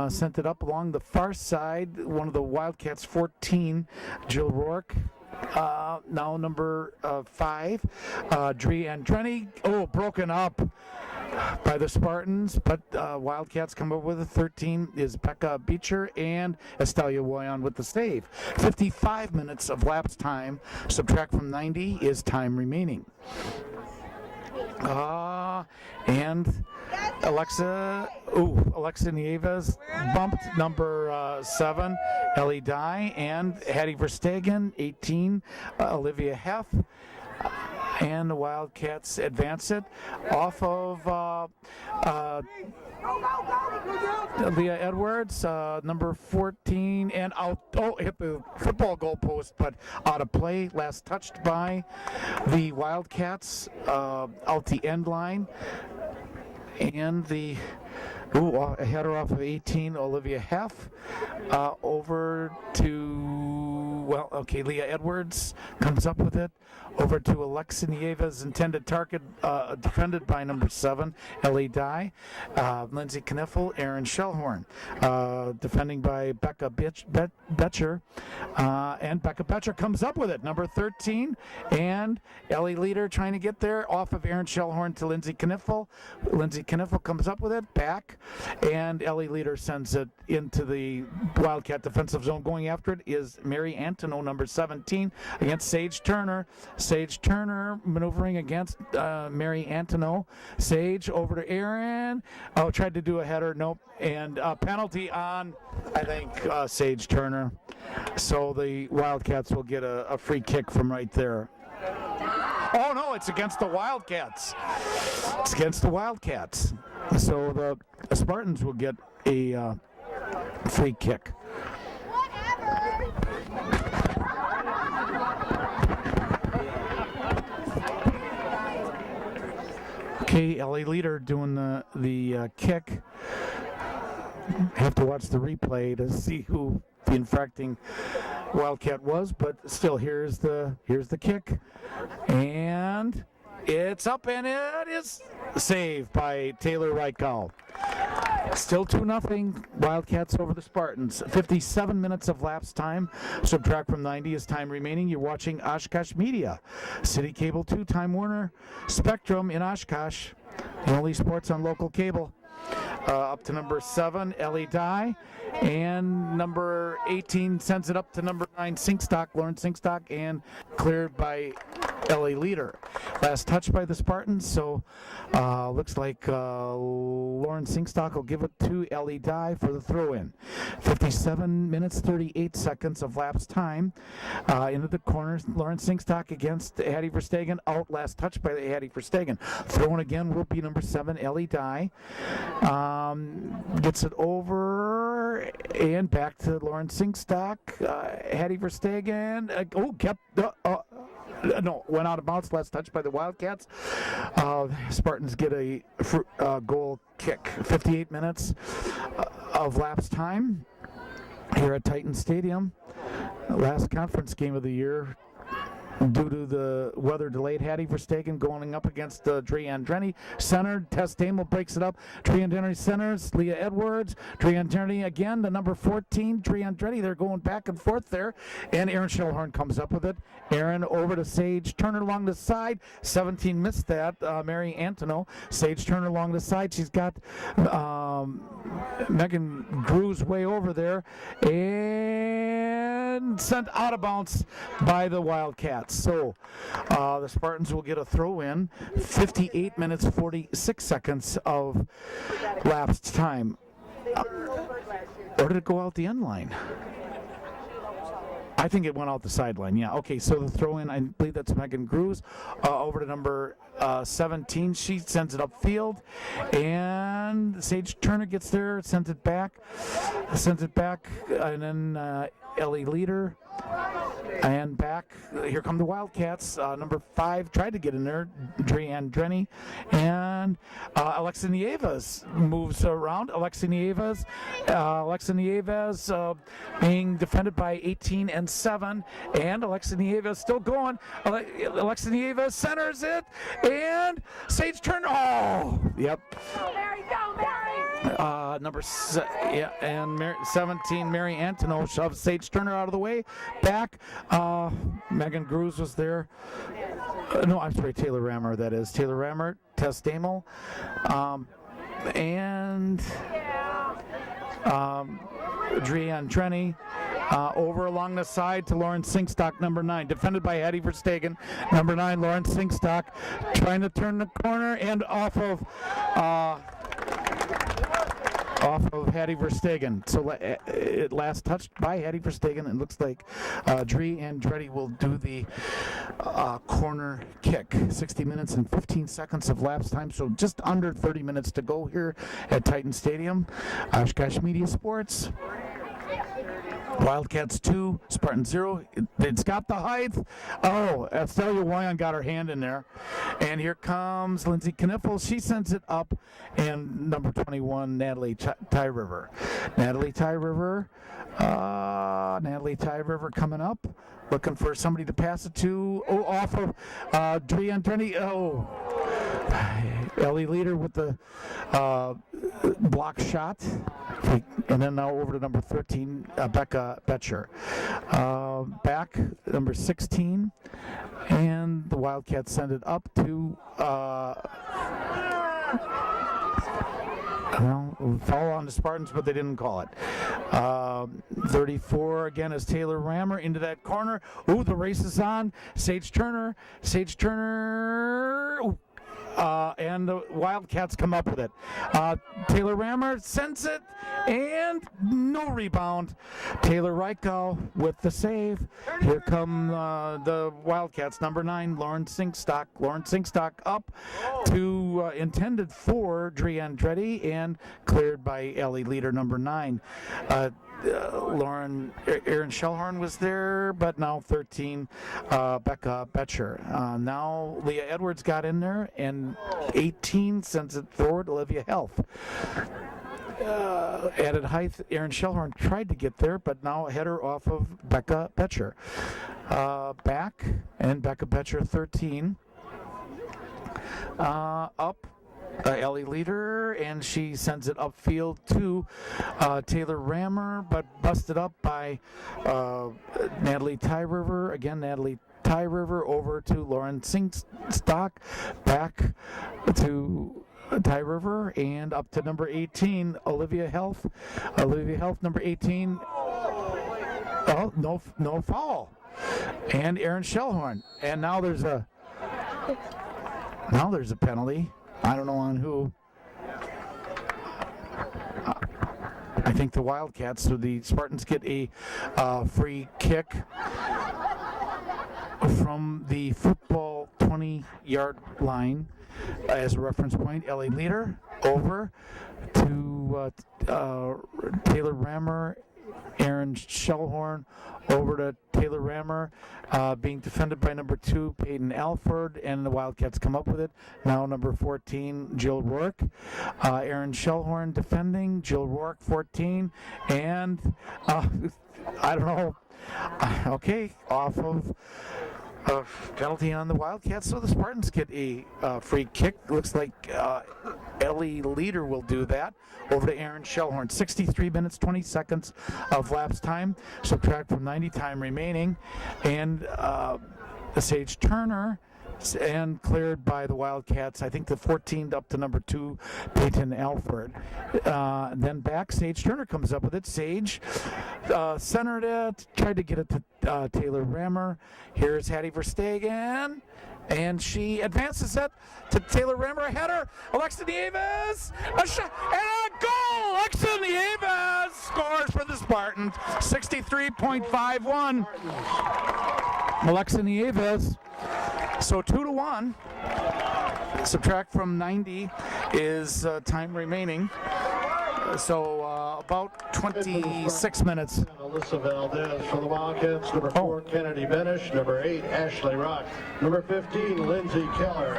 Sent it up along the far side. One of the Wildcats, 14, Jill Rourke. Now number 5, Dree Andreni. Broken up by the Spartans, but Wildcats come up with a 13 is Becca Beecher and Estelia Woyan with the save. 55 minutes of lapse time. Subtract from 90 is time remaining. And Alexa Nieves bumped number 7, Ellie Dye, and Hattie Verstegen, 18, Olivia Heff, and the Wildcats advance it off of Leah Edwards, number 14, and out. Hit the football goalpost, but out of play. Last touched by the Wildcats out the end line, and the a header off of 18, Olivia Heff, over to Leah Edwards comes up with it. Over to Alexa Nieves, intended target, defended by number 7, Ellie Dye. Lindsay Kniffel, Aaron Shellhorn, defending by Becca Betcher. And Becca Betcher comes up with it, number 13. And Ellie Leader trying to get there, off of Aaron Shellhorn to Lindsay Kniffel. Lindsay Kniffel comes up with it, back. And Ellie Leader sends it into the Wildcat defensive zone. Going after it is Mary Antono, number 17, against Sage Turner. Sage Turner maneuvering against Mary Antono. Sage over to Aaron. Tried to do a header. Nope. And penalty on, I think, Sage Turner. So the Wildcats will get a free kick from right there. Oh, no, it's against the Wildcats. It's against the Wildcats. So the Spartans will get a free kick. Okay, Ellie Leader doing the kick. Have to watch the replay to see who the infracting Wildcat was, but still, here's the kick, and it's up, and it is saved by Taylor Reichel. Still 2-0 Wildcats over the Spartans. 57 minutes of lapse time. Subtract from 90 is time remaining. You're watching Oshkosh Media. City Cable 2, Time Warner, Spectrum in Oshkosh. The only sports on local cable. up to number 7, Ellie Dye. And number 18 sends it up to number 9, Sinkstock, Lauren Sinkstock, and cleared by Ellie Leader. Last touch by the Spartans, so looks like Lauren Sinkstock will give it to Ellie Dye for the throw-in. 57 minutes, 38 seconds of lapse time. Into the corner, Lauren Sinkstock against Hattie Verstegen. Out, last touch by Hattie Verstegen. Throw-in again will be number 7, Ellie Dye. Gets it over and back to Lauren Sinkstock. Hattie Verstegen. Went out of bounds. Last touch by the Wildcats. Spartans get a goal kick. 58 minutes of lapse time here at Titan Stadium. Last conference game of the year. Due to the weather delayed, Hattie Verstegen going up against Dreanne Drenny. Centered, Tess Damel breaks it up. Dreanne Drenny centers, Leah Edwards. Dreanne Drenny again, the number 14, Dreanne Drenny. They're going back and forth there. And Erin Shellhorn comes up with it. Erin over to Sage Turner along the side. 17 missed that. Mary Antono. Sage Turner along the side. She's got Megan Grew's way over there. And sent out of bounds by the Wildcats. So the Spartans will get a throw in. 58 minutes, 46 seconds of lapsed time. Or did it go out the end line? I think it went out the sideline, yeah. Okay, so the throw in, I believe that's Megan Grew's, over to number 17. She sends it upfield, and Sage Turner gets there, sends it back, and then Ellie Leader. And back, here come the Wildcats. Number 5 tried to get in there, Dreanne Drenny. And Alexa Nieves moves around. Alexa Nieves being defended by 18 and 7. And Alexa Nieves still going. Alexa Nieves centers it. And Sage Turner. Oh, yep. Number 17, Mary Antono shoves Sage Turner out of the way. Back, Megan Grew's was there. Taylor Rammer, that is. Taylor Rammer, Tess Damel, and Dreanne Drenny. Over along the side to Lauren Sinkstock, number 9. Defended by Hattie Verstegen. Number 9, Lauren Sinkstock, trying to turn the corner and off of Hattie Verstegen. So it last touched by Hattie Verstegen. It looks like Dreanne Drenny will do the corner kick. 60 minutes and 15 seconds of lapse time. So just under 30 minutes to go here at Titan Stadium. Oshkosh Media Sports. Wildcats 2, Spartans 0. It's got the height. Oh, Estelia Wyan got her hand in there. And here comes Lindsay Kniffel. She sends it up. And number 21, Natalie Ty River. Natalie Ty River coming up. Looking for somebody to pass it to. Oh, off of Dreanne Drenny. Oh. Ellie Leader with the block shot. And then now over to number 13, Becca Betcher. Back, number 16. And the Wildcats send it up to foul on the Spartans, but they didn't call it. 34 again is Taylor Rammer into that corner. Ooh, the race is on. Sage Turner. Ooh. And the Wildcats come up with it. Taylor Rammer sends it, and no rebound. Taylor Reichow with the save. Here come the Wildcats, number 9, Lauren Sinkstock. Lauren Sinkstock up to intended for Dreanne Drenny and cleared by Ellie Leader, number 9. Erin Shellhorn was there, but now 13, Becca Betcher. Now Leah Edwards got in there, and 18 sends it forward, Olivia Health. Added height, Erin Shellhorn tried to get there, but now a header off of Becca Betcher. Back, and Becca Betcher 13. Up. Ellie Leader, and she sends it upfield to Taylor Rammer, but busted up by Natalie Ty River. Again, Natalie Ty River over to Lauren Sinkstock, back to Ty River, and up to number 18, Olivia Health. Olivia Health, number 18. Oh, no foul. And Aaron Shellhorn. And now there's a penalty. I don't know on who. I think the Wildcats, so the Spartans get a free kick from the football 20-yard line as a reference point. Ellie Leader over to Taylor Rammer. Aaron Shellhorn over to Taylor Rammer, being defended by number 2, Peyton Alford, and the Wildcats come up with it. Now number 14, Jill Rourke. Aaron Shellhorn defending, Jill Rourke 14, and I don't know. Okay, off of penalty on the Wildcats, so the Spartans get a free kick. Looks like Ellie Leader will do that. Over to Aaron Shellhorn. 63 minutes, 20 seconds of lapse time. Subtract from 90 time remaining. And Sage Turner, and cleared by the Wildcats. I think the 14 up to number 2, Peyton Alford. Then back, Sage Turner comes up with it. Sage centered it, tried to get it to Taylor Rammer. Here's Hattie Verstegen, and she advances it to Taylor Rammer. A header, Alexa Nieves, a shot, and a goal! Alexa Nieves scores for the Spartans. 63.51. Alexa Nieves. So 2-1. Subtract from 90 is time remaining. So about 26 minutes. Alyssa Valdez for the Wildcats. Number 4, Kennedy Benish. Number 8, Ashley Rock. Number 15, Lindsay Keller.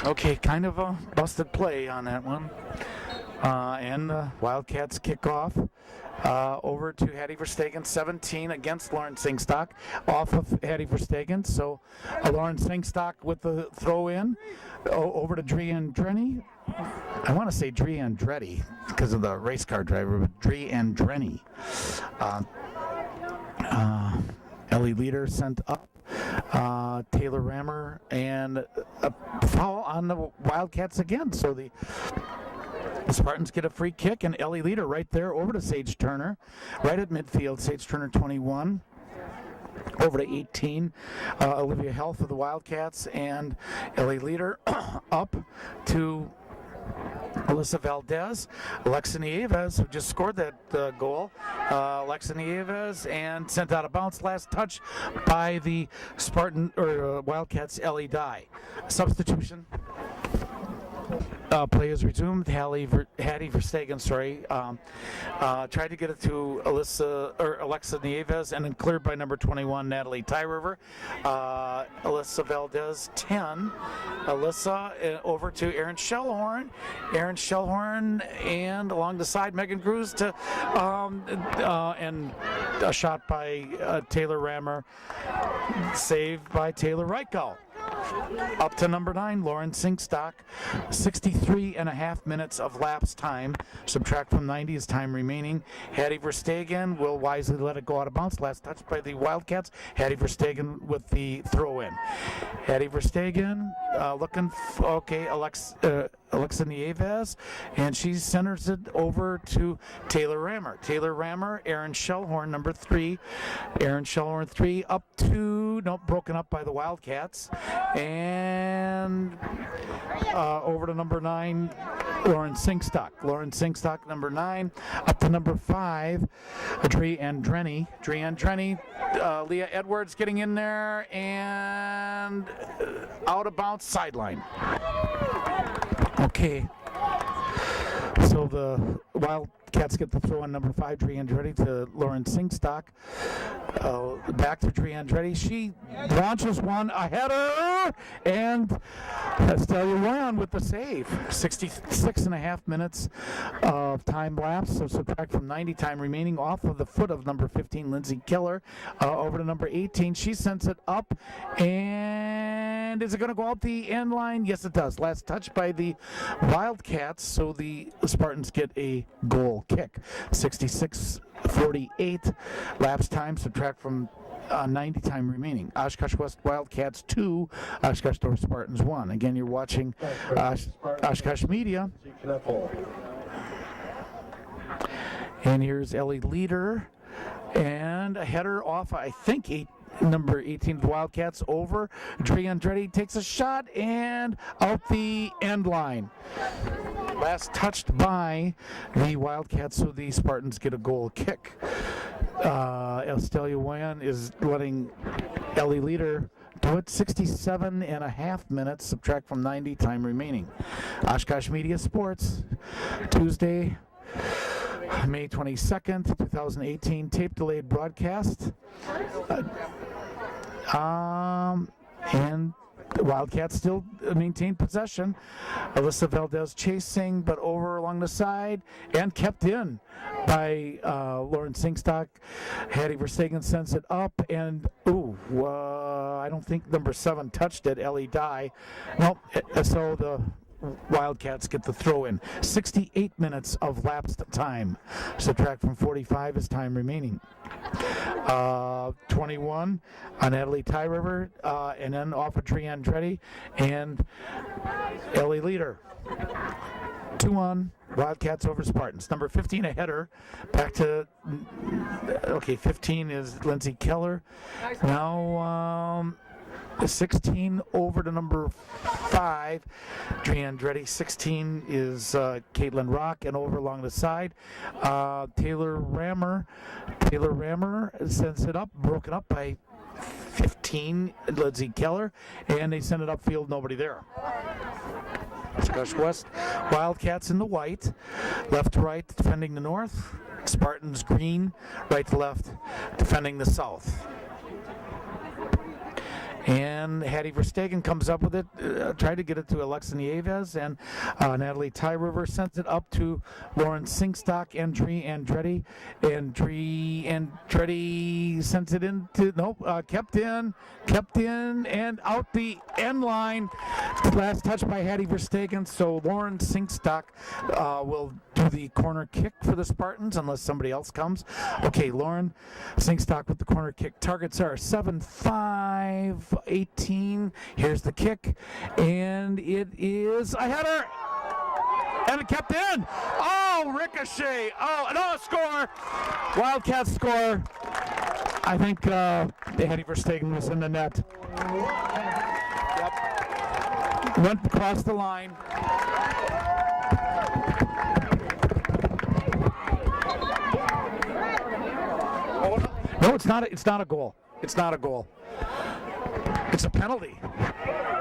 Okay, kind of a busted play on that one. And the Wildcats kick off over to Hattie Verstegen, 17 against Lauren Singstock, off of Hattie Verstegen. So Lauren Singstock with the throw in over to Dree Andretti. I want to say Dree Andretti because of the race car driver, but Dree Andretti. Ellie Leader sent up. Taylor Rammer, and a foul on the Wildcats again. So the Spartans get a free kick, and Ellie Leader right there over to Sage Turner, right at midfield. Sage Turner 21. Over to 18, Olivia Health of the Wildcats, and Ellie Leader up to Alyssa Valdez. Alexa Nieves, who just scored that goal. Alexa Nieves, and sent out of bounds. Last touch by the Wildcats, Ellie Dye. Substitution. Play is resumed. Hattie Verstegen, tried to get it to Alexa Nieves, and then cleared by number 21, Natalie Tyriver. Alyssa Valdez, 10. Alyssa over to Aaron Shellhorn. Aaron Shellhorn, and along the side, Megan Cruz to and a shot by Taylor Rammer, saved by Taylor Reichel. Up to number 9, Lauren Singstock. 63 and a half minutes of lapse time. Subtract from 90 is time remaining. Hattie Verstegen will wisely let it go out of bounds. Last touch by the Wildcats. Hattie Verstegen with the throw in. Hattie Verstegen looking, Alexa Nieves, and she centers it over to Taylor Rammer. Taylor Rammer, Aaron Shellhorn, number 3. Aaron Shellhorn 3 up to, broken up by the Wildcats. And over to number 9, Lauren Singstock. Lauren Singstock, number 9, up to number 5, Dree Andretti. Dree Andretti, Leah Edwards getting in there, and out of bounds, sideline. Okay. So the Wildcats get the throw on number 5, Dree Andretti, to Lauren Singstock. Back to Dree Andretti. She launches one, a header, and Estelia Royan with the save. 66 and a half minutes of time lapse, so subtract from 90 time remaining, off of the foot of number 15, Lindsay Keller, over to number 18. She sends it up, and And is it going to go out the end line? Yes, it does. Last touch by the Wildcats, so the Spartans get a goal kick. 66-48 lapse time, subtract from 90 time remaining. Oshkosh West Wildcats 2, Oshkosh North Spartans 1. Again, you're watching Oshkosh Media. And here's Ellie Leader. And a header off, I think, number 18 of the Wildcats over. Dre Andretti takes a shot and out the end line. Last touched by the Wildcats, so the Spartans get a goal kick. Estelia Wayan is letting Ellie Leader do it. 67.5 minutes, subtract from 90 time remaining. Oshkosh Media Sports, Tuesday, May 22nd, 2018, tape delayed broadcast. And the Wildcats still maintain possession. Alyssa Valdez chasing, but over along the side and kept in by Lauren Singstock. Hattie Verstegen sends it up, and I don't think number 7 touched it. Ellie Dye. Nope. So the Wildcats get the throw in. 68 minutes of lapsed time. Subtract from 45 is time remaining. 21 on Natalie Ty River, and then off of Dre Andretti and Ellie Leader. 2-1, Wildcats over Spartans. Number 15, a header. Back to, 15 is Lindsay Keller. Now, 16 over to number 5, Dre Andretti. 16 is Caitlin Rock, and over along the side, Taylor Rammer sends it up, broken up by 15, Lindsay Keller, and they send it upfield, nobody there. Oshkosh West Wildcats in the white, left to right defending the north, Spartans green, right to left defending the south. And Hattie Verstegen comes up with it, tried to get it to Alexa Nieves, and Natalie Ty River sends it up to Lauren Singstock and Dre Andretti. And Dre Andretti sends it into, kept in, and out the end line. Last touch by Hattie Verstegen, so Lauren Singstock will do the corner kick for the Spartans unless somebody else comes. Okay, Lauren Singstock with the corner kick. Targets are 7-5. 18. Here's the kick, and it is a header, and it kept in. Oh, ricochet. Oh, no, score. Wildcats score. I think Hattie Verstegen was in the net. Yep. Went across the line. No, it's not. It's not a goal. It's not a goal. It's a penalty.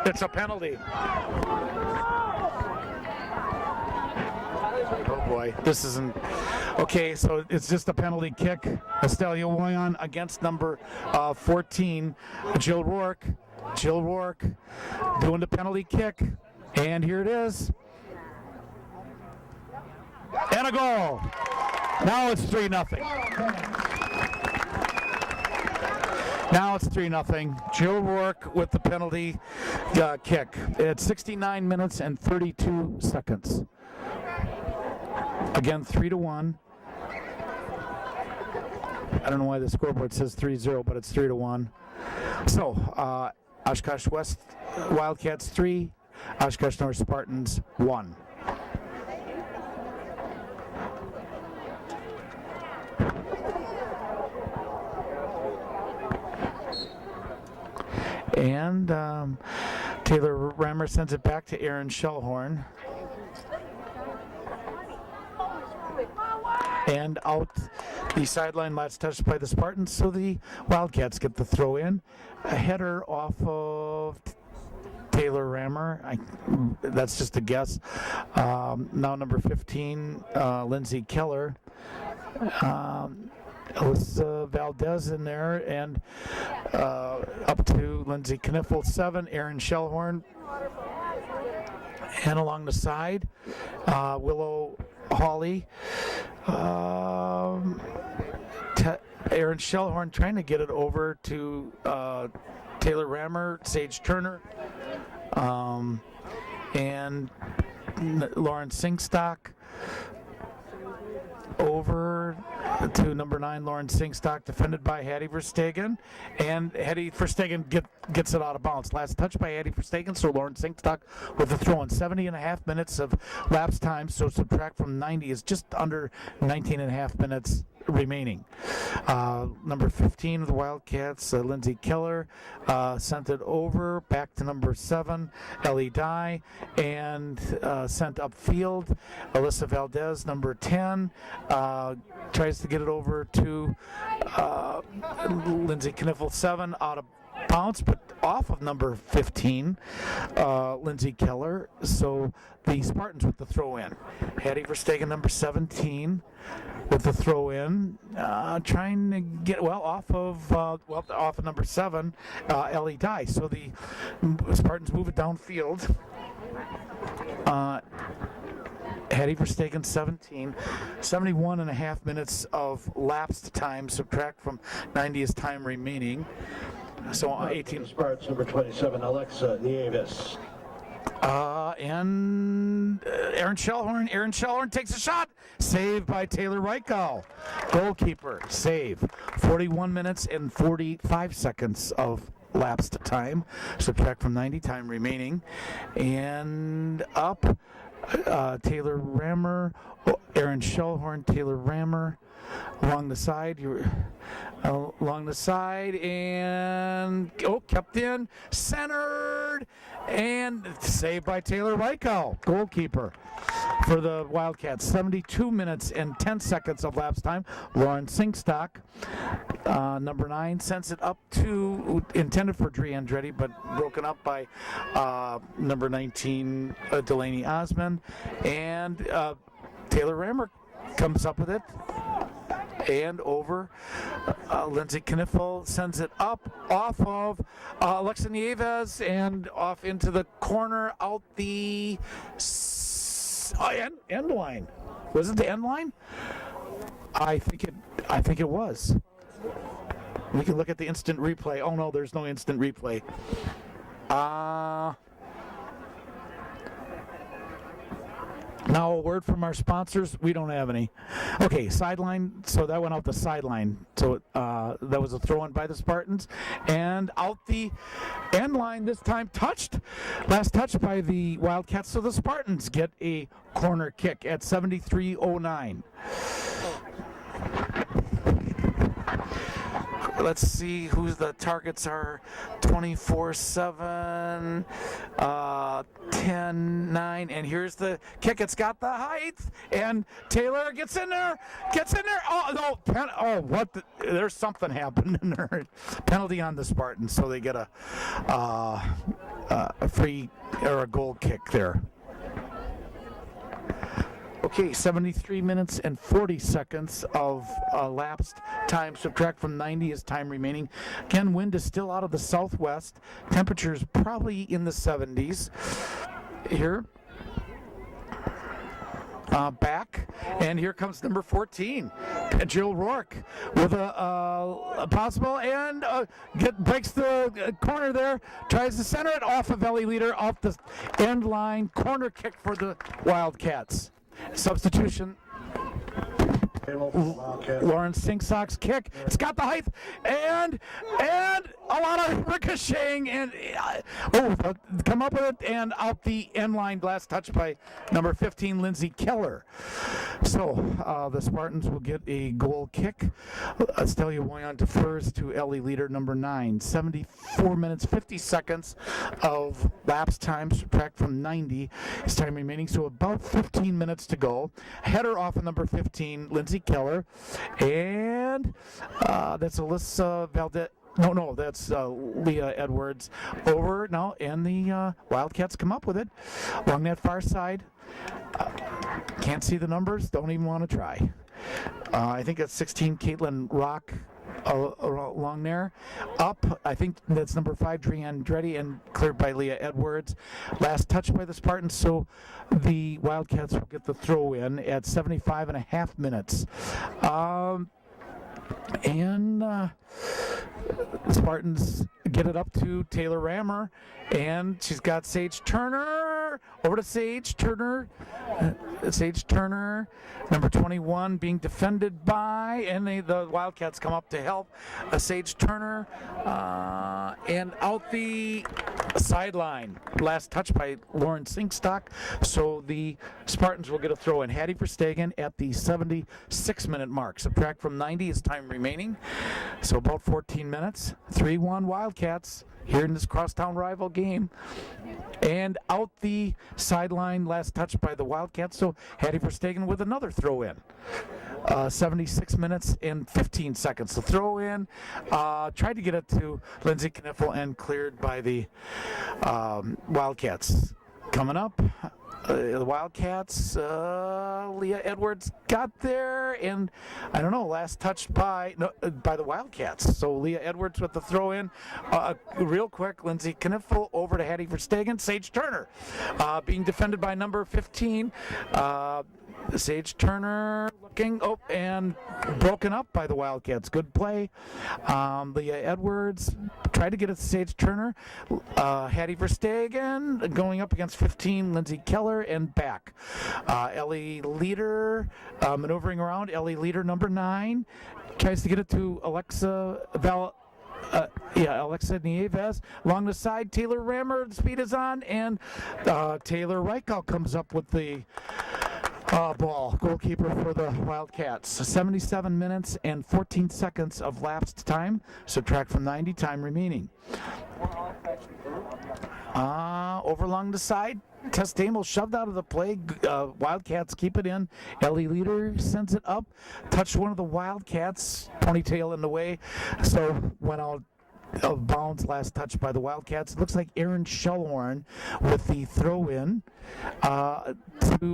It's a penalty. Oh boy, this isn't okay. So it's just a penalty kick. Estelia Wayan against number 14, Jill Rourke. Jill Rourke doing the penalty kick, and here it is, and a goal. Now it's 3-0. Now it's 3-0. Jill Rourke with the penalty kick. It's 69 minutes and 32 seconds. Again, 3-1. I don't know why the scoreboard says 3-0, but it's 3-1. So, Oshkosh West Wildcats 3, Oshkosh North Spartans 1. And Taylor Rammer sends it back to Aaron Shellhorn. And out the sideline, last touched by the Spartans, so the Wildcats get the throw in. A header off of Taylor Rammer. That's just a guess. Now number 15, Lindsay Keller. Alyssa Valdez in there, and up to Lindsay Kniffel, 7, Aaron Shellhorn. And along the side, Willow Hawley. Aaron Shellhorn trying to get it over to Taylor Rammer, Sage Turner. And Lauren Singstock over to number 9, Lauren Singstock, defended by Hattie Verstegen, and Hattie Verstegen gets it out of bounds. Last touch by Hattie Verstegen, so Lauren Singstock with the throw in. 70.5 minutes of lapse time, so subtract from 90 is just under 19.5 minutes remaining. Number 15 of the Wildcats, Lindsay Keller, sent it over back to number 7, Ellie Dye, and sent upfield. Alyssa Valdez, number 10, tries to get it over to Lindsay Kniffel, 7, out of bounce, but off of number 15, Lindsay Keller. So the Spartans with the throw in. Hattie Verstegen, number 17, with the throw in, trying to get off of number 7, Ellie Dye. So the Spartans move it downfield. Hattie Verstegen, 17, 71.5 minutes of lapsed time. Subtract from 90 is time remaining. So 18. Spartans, number 27, Alexa Nieves. And Aaron Shellhorn takes a shot. Saved by Taylor Reichel. Goalkeeper, save. 41 minutes and 45 seconds of lapsed time. Subtract from 90, time remaining. And up, Taylor Rammer, Aaron Shellhorn, Taylor Rammer. Along the side, and kept in, centered, and saved by Taylor Reichel, goalkeeper for the Wildcats. 72 minutes and 10 seconds of lapse time. Lauren Singstock, number 9, sends it up to, intended for Dre Andretti, but broken up by number 19, Delaney Osmond, and Taylor Rammer comes up with it. And over. Lindsay Kniffel sends it up off of Alexa Nieves and off into the corner out the end line. Was it the end line? I think it was. We can look at the instant replay. Oh no, there's no instant replay. Now a word from our sponsors. We don't have any. Okay, sideline. So that went out the sideline. So that was a throw-in by the Spartans. And out the end line this time, last touch by the Wildcats. So the Spartans get a corner kick at 73:09. Let's see who the targets are. 24-7, 10-9, and here's the kick. It's got the height, and Taylor gets in there. Oh no! There's something happened in there. Penalty on the Spartans, so they get a free or a goal kick there. Okay, 73 minutes and 40 seconds of lapsed time. Subtract from 90 is time remaining. Again, wind is still out of the southwest. Temperatures probably in the 70s here. Back, and here comes number 14, Jill Rourke, with a possible, and breaks the corner there, tries to center it off of Ellie Leader, off the end line, corner kick for the Wildcats. Substitution. Lauren Singstock's kick. It's got the height and a lot of ricocheting and come up with it and out the end line. Last touch by number 15, Lindsay Keller. So the Spartans will get a goal kick. Estelia Woyan defers to Ellie Leader, number 9. 74 minutes 50 seconds of lapse time. Subtract from 90 is time remaining. So about 15 minutes to go. Header off of number 15, Lindsay Keller, and that's Alyssa Valdez. No, that's Leah Edwards over now, and the Wildcats come up with it along that far side. Can't see the numbers. Don't even want to try. I think that's 16, Caitlin Rock. Along there, up, I think that's number 5, Drian Andretti, and cleared by Leah Edwards. Last touch by the Spartans, so the Wildcats will get the throw in at 75.5 minutes. And the Spartans get it up to Taylor Rammer, and she's got Sage Turner. Over to Sage Turner. Sage Turner, number 21, being defended by, and the Wildcats come up to help. Sage Turner, and out the sideline. Last touch by Lauren Sinkstock. So the Spartans will get a throw in. Hattie Verstegen at the 76-minute mark. Subtract from 90 is time remaining. So about 14 minutes. 3-1 Wildcats here in this crosstown rival game. And out the sideline, last touch by the Wildcats. So Hattie Verstegen with another throw in. 76 minutes and 15 seconds to throw in. Tried to get it to Lindsay Kniffel and cleared by the Wildcats. Coming up, the Wildcats, Leah Edwards got there, and I don't know, last touched by the Wildcats. So Leah Edwards with the throw in. Real quick, Lindsay Kniffel over to Hattie Verstegen. Sage Turner being defended by number 15. Sage Turner looking, and broken up by the Wildcats. Good play. Leah Edwards tried to get it to Sage Turner. Hattie Verstegen going up against 15, Lindsay Keller, and back. Ellie Leader maneuvering around. Ellie Leader, number 9, tries to get it to Alexa Nieves. Along the side, Taylor Rammer, the speed is on, and Taylor Reichel comes up with the ball, goalkeeper for the Wildcats. 77 minutes and 14 seconds of lapsed time. Subtract from 90, time remaining. Over along the side, Tess Damel shoved out of the play. Wildcats keep it in. Ellie Leader sends it up. Touched one of the Wildcats, ponytail in the way. So went out of bounds, last touch by the Wildcats. It looks like Erin Shellhorn with the throw in to,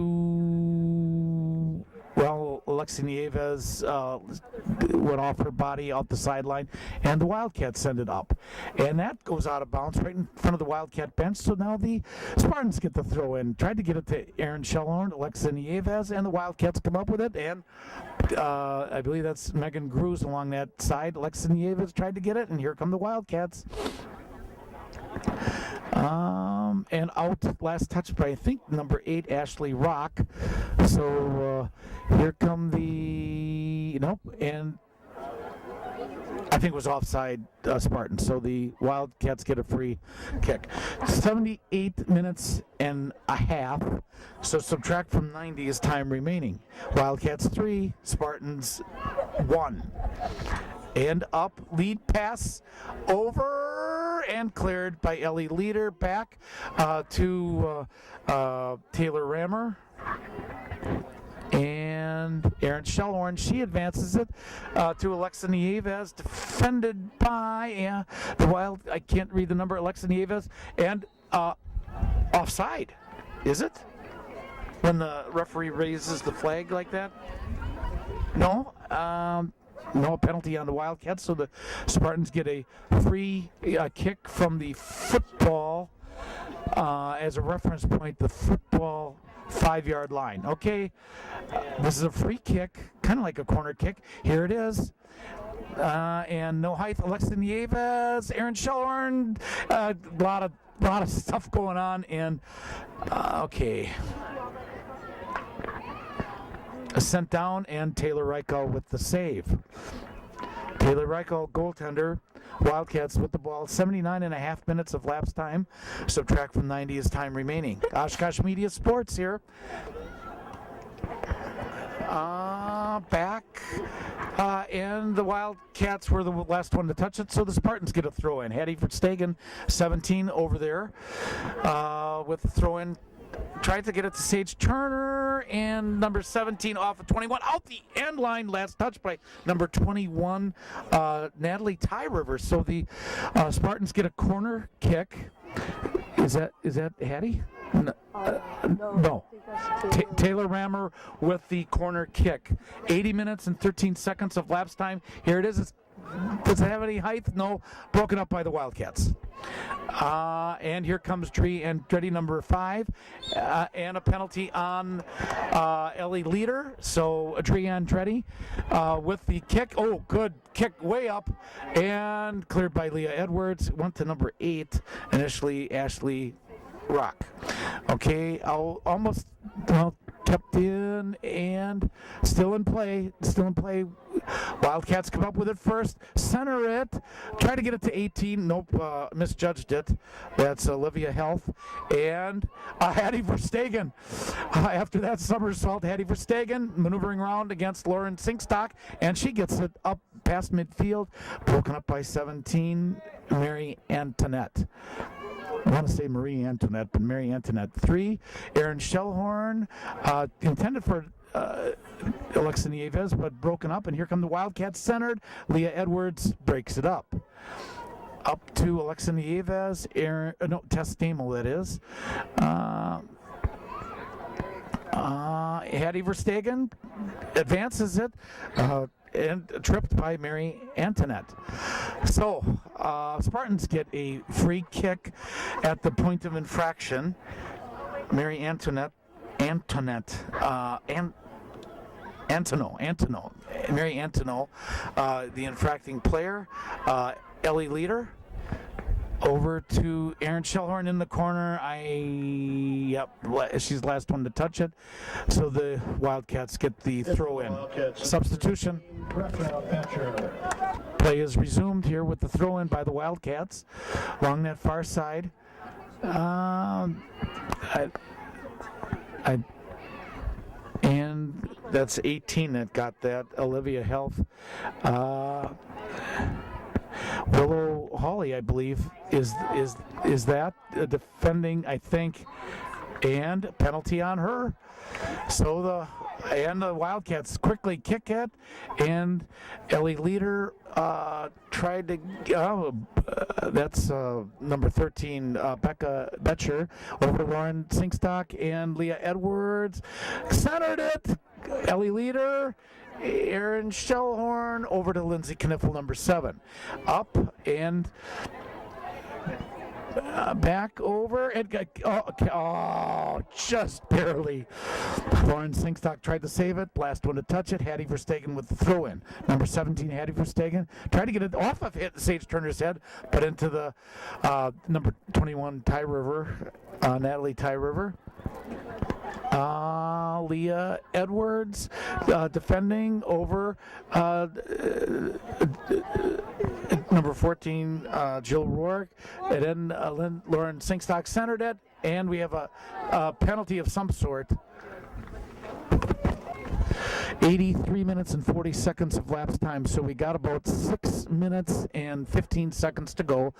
well, Alexi Nieves went off her body out the sideline, and the Wildcats send it up. And that goes out of bounds right in front of the Wildcat bench, so now the Spartans get the throw in. Tried to get it to Erin Shellhorn, Alexi Nieves, and the Wildcats come up with it, and I believe that's Megan Gruz along that side. Alexi Nieves tried to get it, and here come the Wildcats. And out, last touch by, I think, number 8, Ashley Rock. So here come the, nope, and I think it was offside Spartans. So the Wildcats get a free kick. 78 minutes and a half. So subtract from 90 is time remaining. Wildcats 3, Spartans 1. And up, lead pass over and cleared by Ellie Leader. Back to Taylor Rammer. And Erin Shellhorn, she advances it to Alexa Nieves, defended by I can't read the number, Alexa Nieves, and offside, is it? When the referee raises the flag like that? No? No penalty on the Wildcats, so the Spartans get a free kick from the football as a reference point, the football 5-yard line. Okay, this is a free kick, kind of like a corner kick. Here it is. And no height, Alexa Nieves, Erin Shellhorn, a lot of stuff going on, and okay. Sent down, and Taylor Reichel with the save. Taylor Reichel, goaltender. Wildcats with the ball. 79.5 minutes of lapse time. Subtract from 90 is time remaining. Oshkosh Media Sports here. Back. And the Wildcats were the last one to touch it, so the Spartans get a throw in. Hattie Verstegen, 17 over there with the throw in. Tried to get it to Sage Turner, and number 17 off of 21. Out the end line, last touch by number 21, Natalie Ty Rivers. So the Spartans get a corner kick. Is that Hattie? No. Taylor Rammer with the corner kick. 80 minutes and 13 seconds of lapse time. Here it is. It's does it have any height? No. Broken up by the Wildcats. And here comes Tree and Andretti, number 5, and a penalty on Ellie Leader. So Tree and Andretti with the kick. Oh, good kick way up and cleared by Leah Edwards. Went to number 8, initially Ashley Rock. Okay, almost kept in and still in play. Wildcats come up with it first, center it, try to get it to 18. Nope, misjudged it. That's Olivia Health and Hattie Verstegen. After that somersault, Hattie Verstegen maneuvering around against Lauren Sinkstock, and she gets it up past midfield, broken up by 17, Mary Antoinette. I want to say Marie Antoinette, but Mary Antoinette. 3, Erin Shellhorn, intended for Alexa Nieves, but broken up, and here come the Wildcats centered. Leah Edwards breaks it up. Up to Alexa Nieves, Tess Stamel, that is. Hattie Verstegen advances it. And tripped by Mary Antoinette. So, Spartans get a free kick at the point of infraction. Mary Antoinette, Mary Antono, the infracting player. Ellie Leader. Over to Erin Shellhorn in the corner. She's the last one to touch it. So the Wildcats get the throw in. Substitution. Play is resumed here with the throw in by the Wildcats along that far side. And that's 18 that got that. Olivia Health. Willow Hawley, I believe, is that defending, I think, and penalty on her. So the Wildcats quickly kick it, and Ellie Leader tried to. That's number 13, Becca Betcher, over to Lauren Sinkstock and Leah Edwards, centered it. Ellie Leader. Erin Shellhorn over to Lindsay Kniffel, number 7. Up and back over and just barely. Lauren Sinkstock tried to save it. Last one to touch it. Hattie Verstegen with the throw in. Number 17, Hattie Verstegen tried to get it off of Sage Turner's head, but into the number 21 Ty River, Natalie Ty River. Leah Edwards defending over number 14, Jill Rourke, and then Lauren Sinkstock centered it, and we have a penalty of some sort. 83 minutes and 40 seconds of lapse time, so we got about 6 minutes and 15 seconds to go.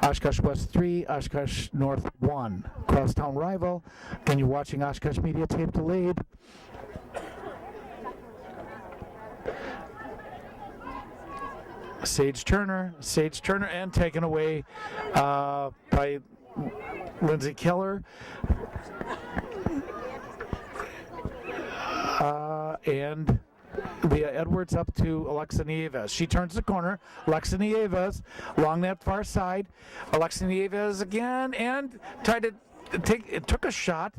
Oshkosh West 3, Oshkosh North 1. Crosstown rival. Then you're watching Oshkosh Media Tape Delayed. Sage Turner, and taken away by Lindsay Keller. And Leah Edwards up to Alexa Nieves. She turns the corner. Alexa Nieves along that far side. Alexa Nieves again, and tried to took a shot,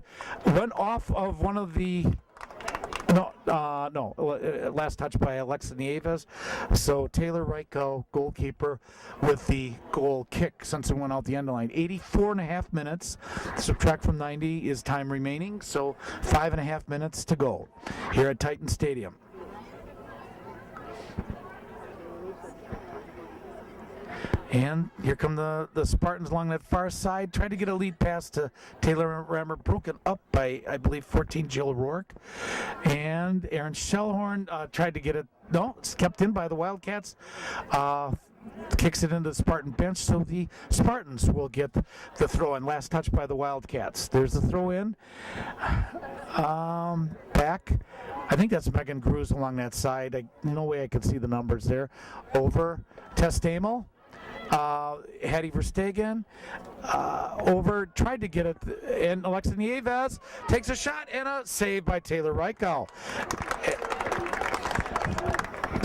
went off of one of the. Last touch by Alexa Nieves. So Taylor Reichel, goalkeeper, with the goal kick since it went out the end line. 84.5 minutes. Subtract from 90 is time remaining. So 5.5 minutes to go here at Titan Stadium. And here come the Spartans along that far side. Tried to get a lead pass to Taylor Rammer, broken up by, I believe, 14, Jill Rourke. And Erin Shellhorn tried to get it. No, it's kept in by the Wildcats. Kicks it into the Spartan bench, so the Spartans will get the throw-in. Last touch by the Wildcats. There's the throw-in. Back. I think that's Megan Cruz along that side. No way I could see the numbers there. Over. Tess Stamel. Hattie Verstegen over, tried to get it, and Alexa Nieves takes a shot and a save by Taylor Reichel.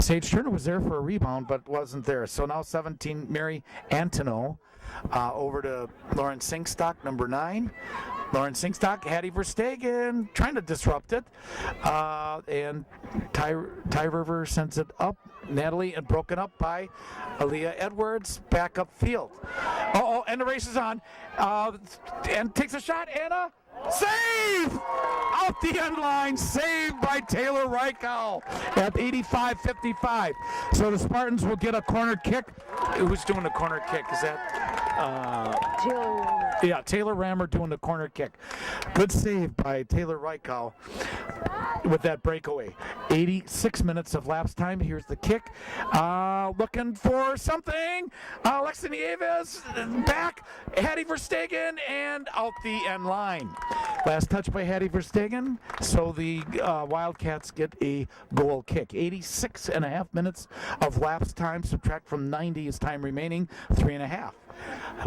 Sage Turner was there for a rebound, but wasn't there. So now 17, Mary Antono. Over to Lauren Singstock, number 9. Lauren Singstock, Hattie Verstegen trying to disrupt it. And Ty River sends it up. Natalie, and broken up by Aaliyah Edwards, back up field. And the race is on. And takes a shot, and a save! Out the end line, saved by Taylor Reichel at 85-55. So the Spartans will get a corner kick. Who's doing the corner kick? Is that Taylor Rammer doing the corner kick. Good save by Taylor Reichel with that breakaway. 86 minutes of lapse time. Here's the kick. Looking for something. Alexa Nieves back. Hattie Verstegen and out the end line. Last touch by Hattie Verstegen. So the Wildcats get a goal kick. 86 and a half minutes of lapse time. Subtract from 90 is time remaining. 3.5.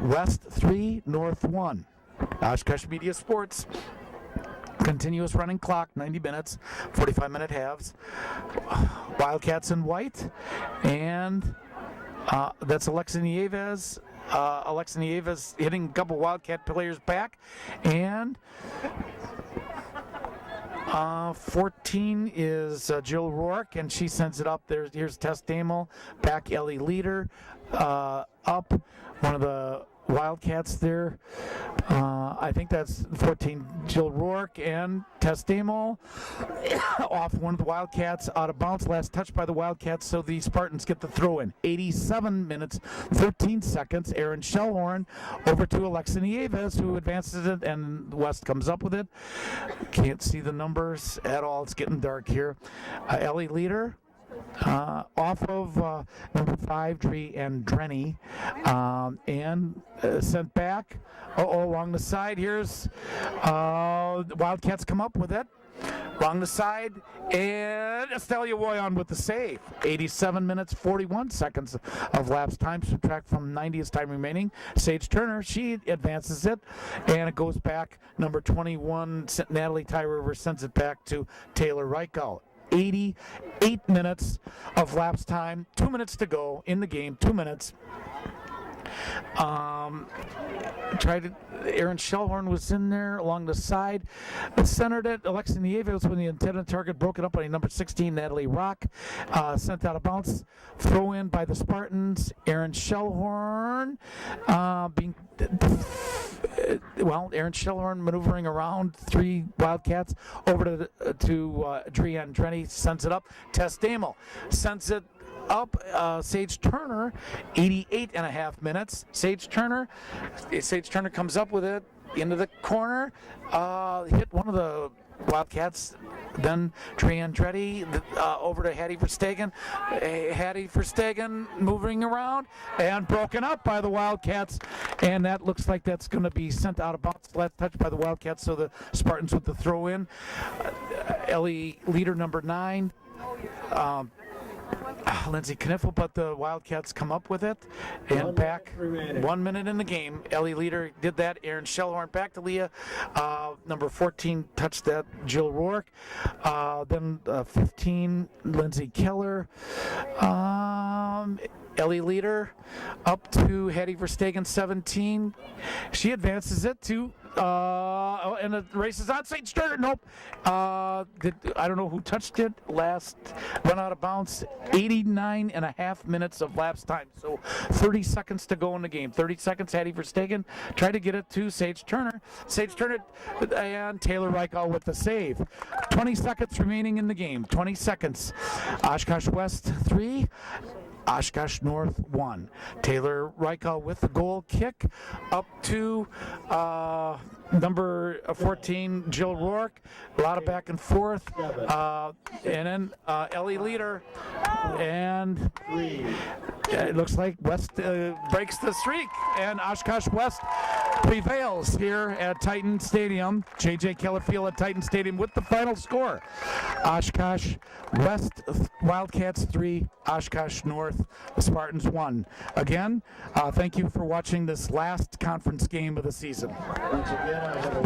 West 3, North 1. Oshkosh Media Sports. Continuous running clock, 90 minutes, 45-minute halves. Wildcats in white, and that's Alexa Nieves. Alexa Nieves hitting a couple Wildcat players back, and 14 is Jill Rourke, and she sends it up. Here's Tess Damel, back Ellie Leader, up. One of the Wildcats there. I think that's 14, Jill Rourke, and Tess Damel off one of the Wildcats out of bounds. Last touch by the Wildcats, so the Spartans get the throw in. 87 minutes, 13 seconds. Erin Shellhorn over to Alexa Nieves, who advances it, and West comes up with it. Can't see the numbers at all. It's getting dark here. Ellie Leader. Off of number 5, Dree and Drenny, and sent back along the side. Here's the Wildcats come up with it along the side, and Estelia Woyon with the save. 87 minutes, 41 seconds of lapse time. Subtract from 90 is time remaining. Sage Turner, she advances it, and it goes back. Number 21, Natalie Ty River sends it back to Taylor Reichel. 88 minutes of lapse time, 2 minutes to go in the game, 2 minutes. Erin Shellhorn was in there along the side, centered it. Alexa Nieves when the intended target broke it up by number 16, Natalie Rock, sent out of bounds. Throw in by the Spartans. Erin Shellhorn Erin Shellhorn maneuvering around 3 Wildcats over to Drian Drenny, sends it up. Tess Damel sends it up. Sage Turner, 88 and a half minutes. Sage Turner comes up with it into the corner, hit one of the Wildcats, then Drian Drenny over to Hattie Verstegen. Hattie Verstegen moving around and broken up by the Wildcats, and that looks like that's going to be sent out of bounds. Last touch by the Wildcats, so the Spartans with the throw in. Ellie Leader, number 9. Lindsay Kniffel, but the Wildcats come up with it and back. 1 minute in the game. Ellie Leader did that. Erin Shellhorn back to Leah. Number 14 touched that, Jill Rourke. Then 15, Lindsay Keller. Ellie Leader up to Hattie Verstegen, 17. She advances it to and the race is on. Sage Turner, nope. I don't know who touched it. Last run out of bounds. 89 and a half minutes of lapse time. So 30 seconds to go in the game. 30 seconds. Hattie Verstegen tried to get it to Sage Turner. Sage Turner and Taylor Reichel with the save. 20 seconds remaining in the game. 20 seconds. Oshkosh West 3. Oshkosh North 1. Taylor Reichel with the goal kick up to number 14, Jill Rourke. A lot of back and forth. And then Ellie Leader. And it looks like West breaks the streak. And Oshkosh West prevails here at Titan Stadium. J.J. Keller Field at Titan Stadium with the final score. Oshkosh West Wildcats 3, Oshkosh North Spartans 1. Again, thank you for watching this last conference game of the season. Once again, I have a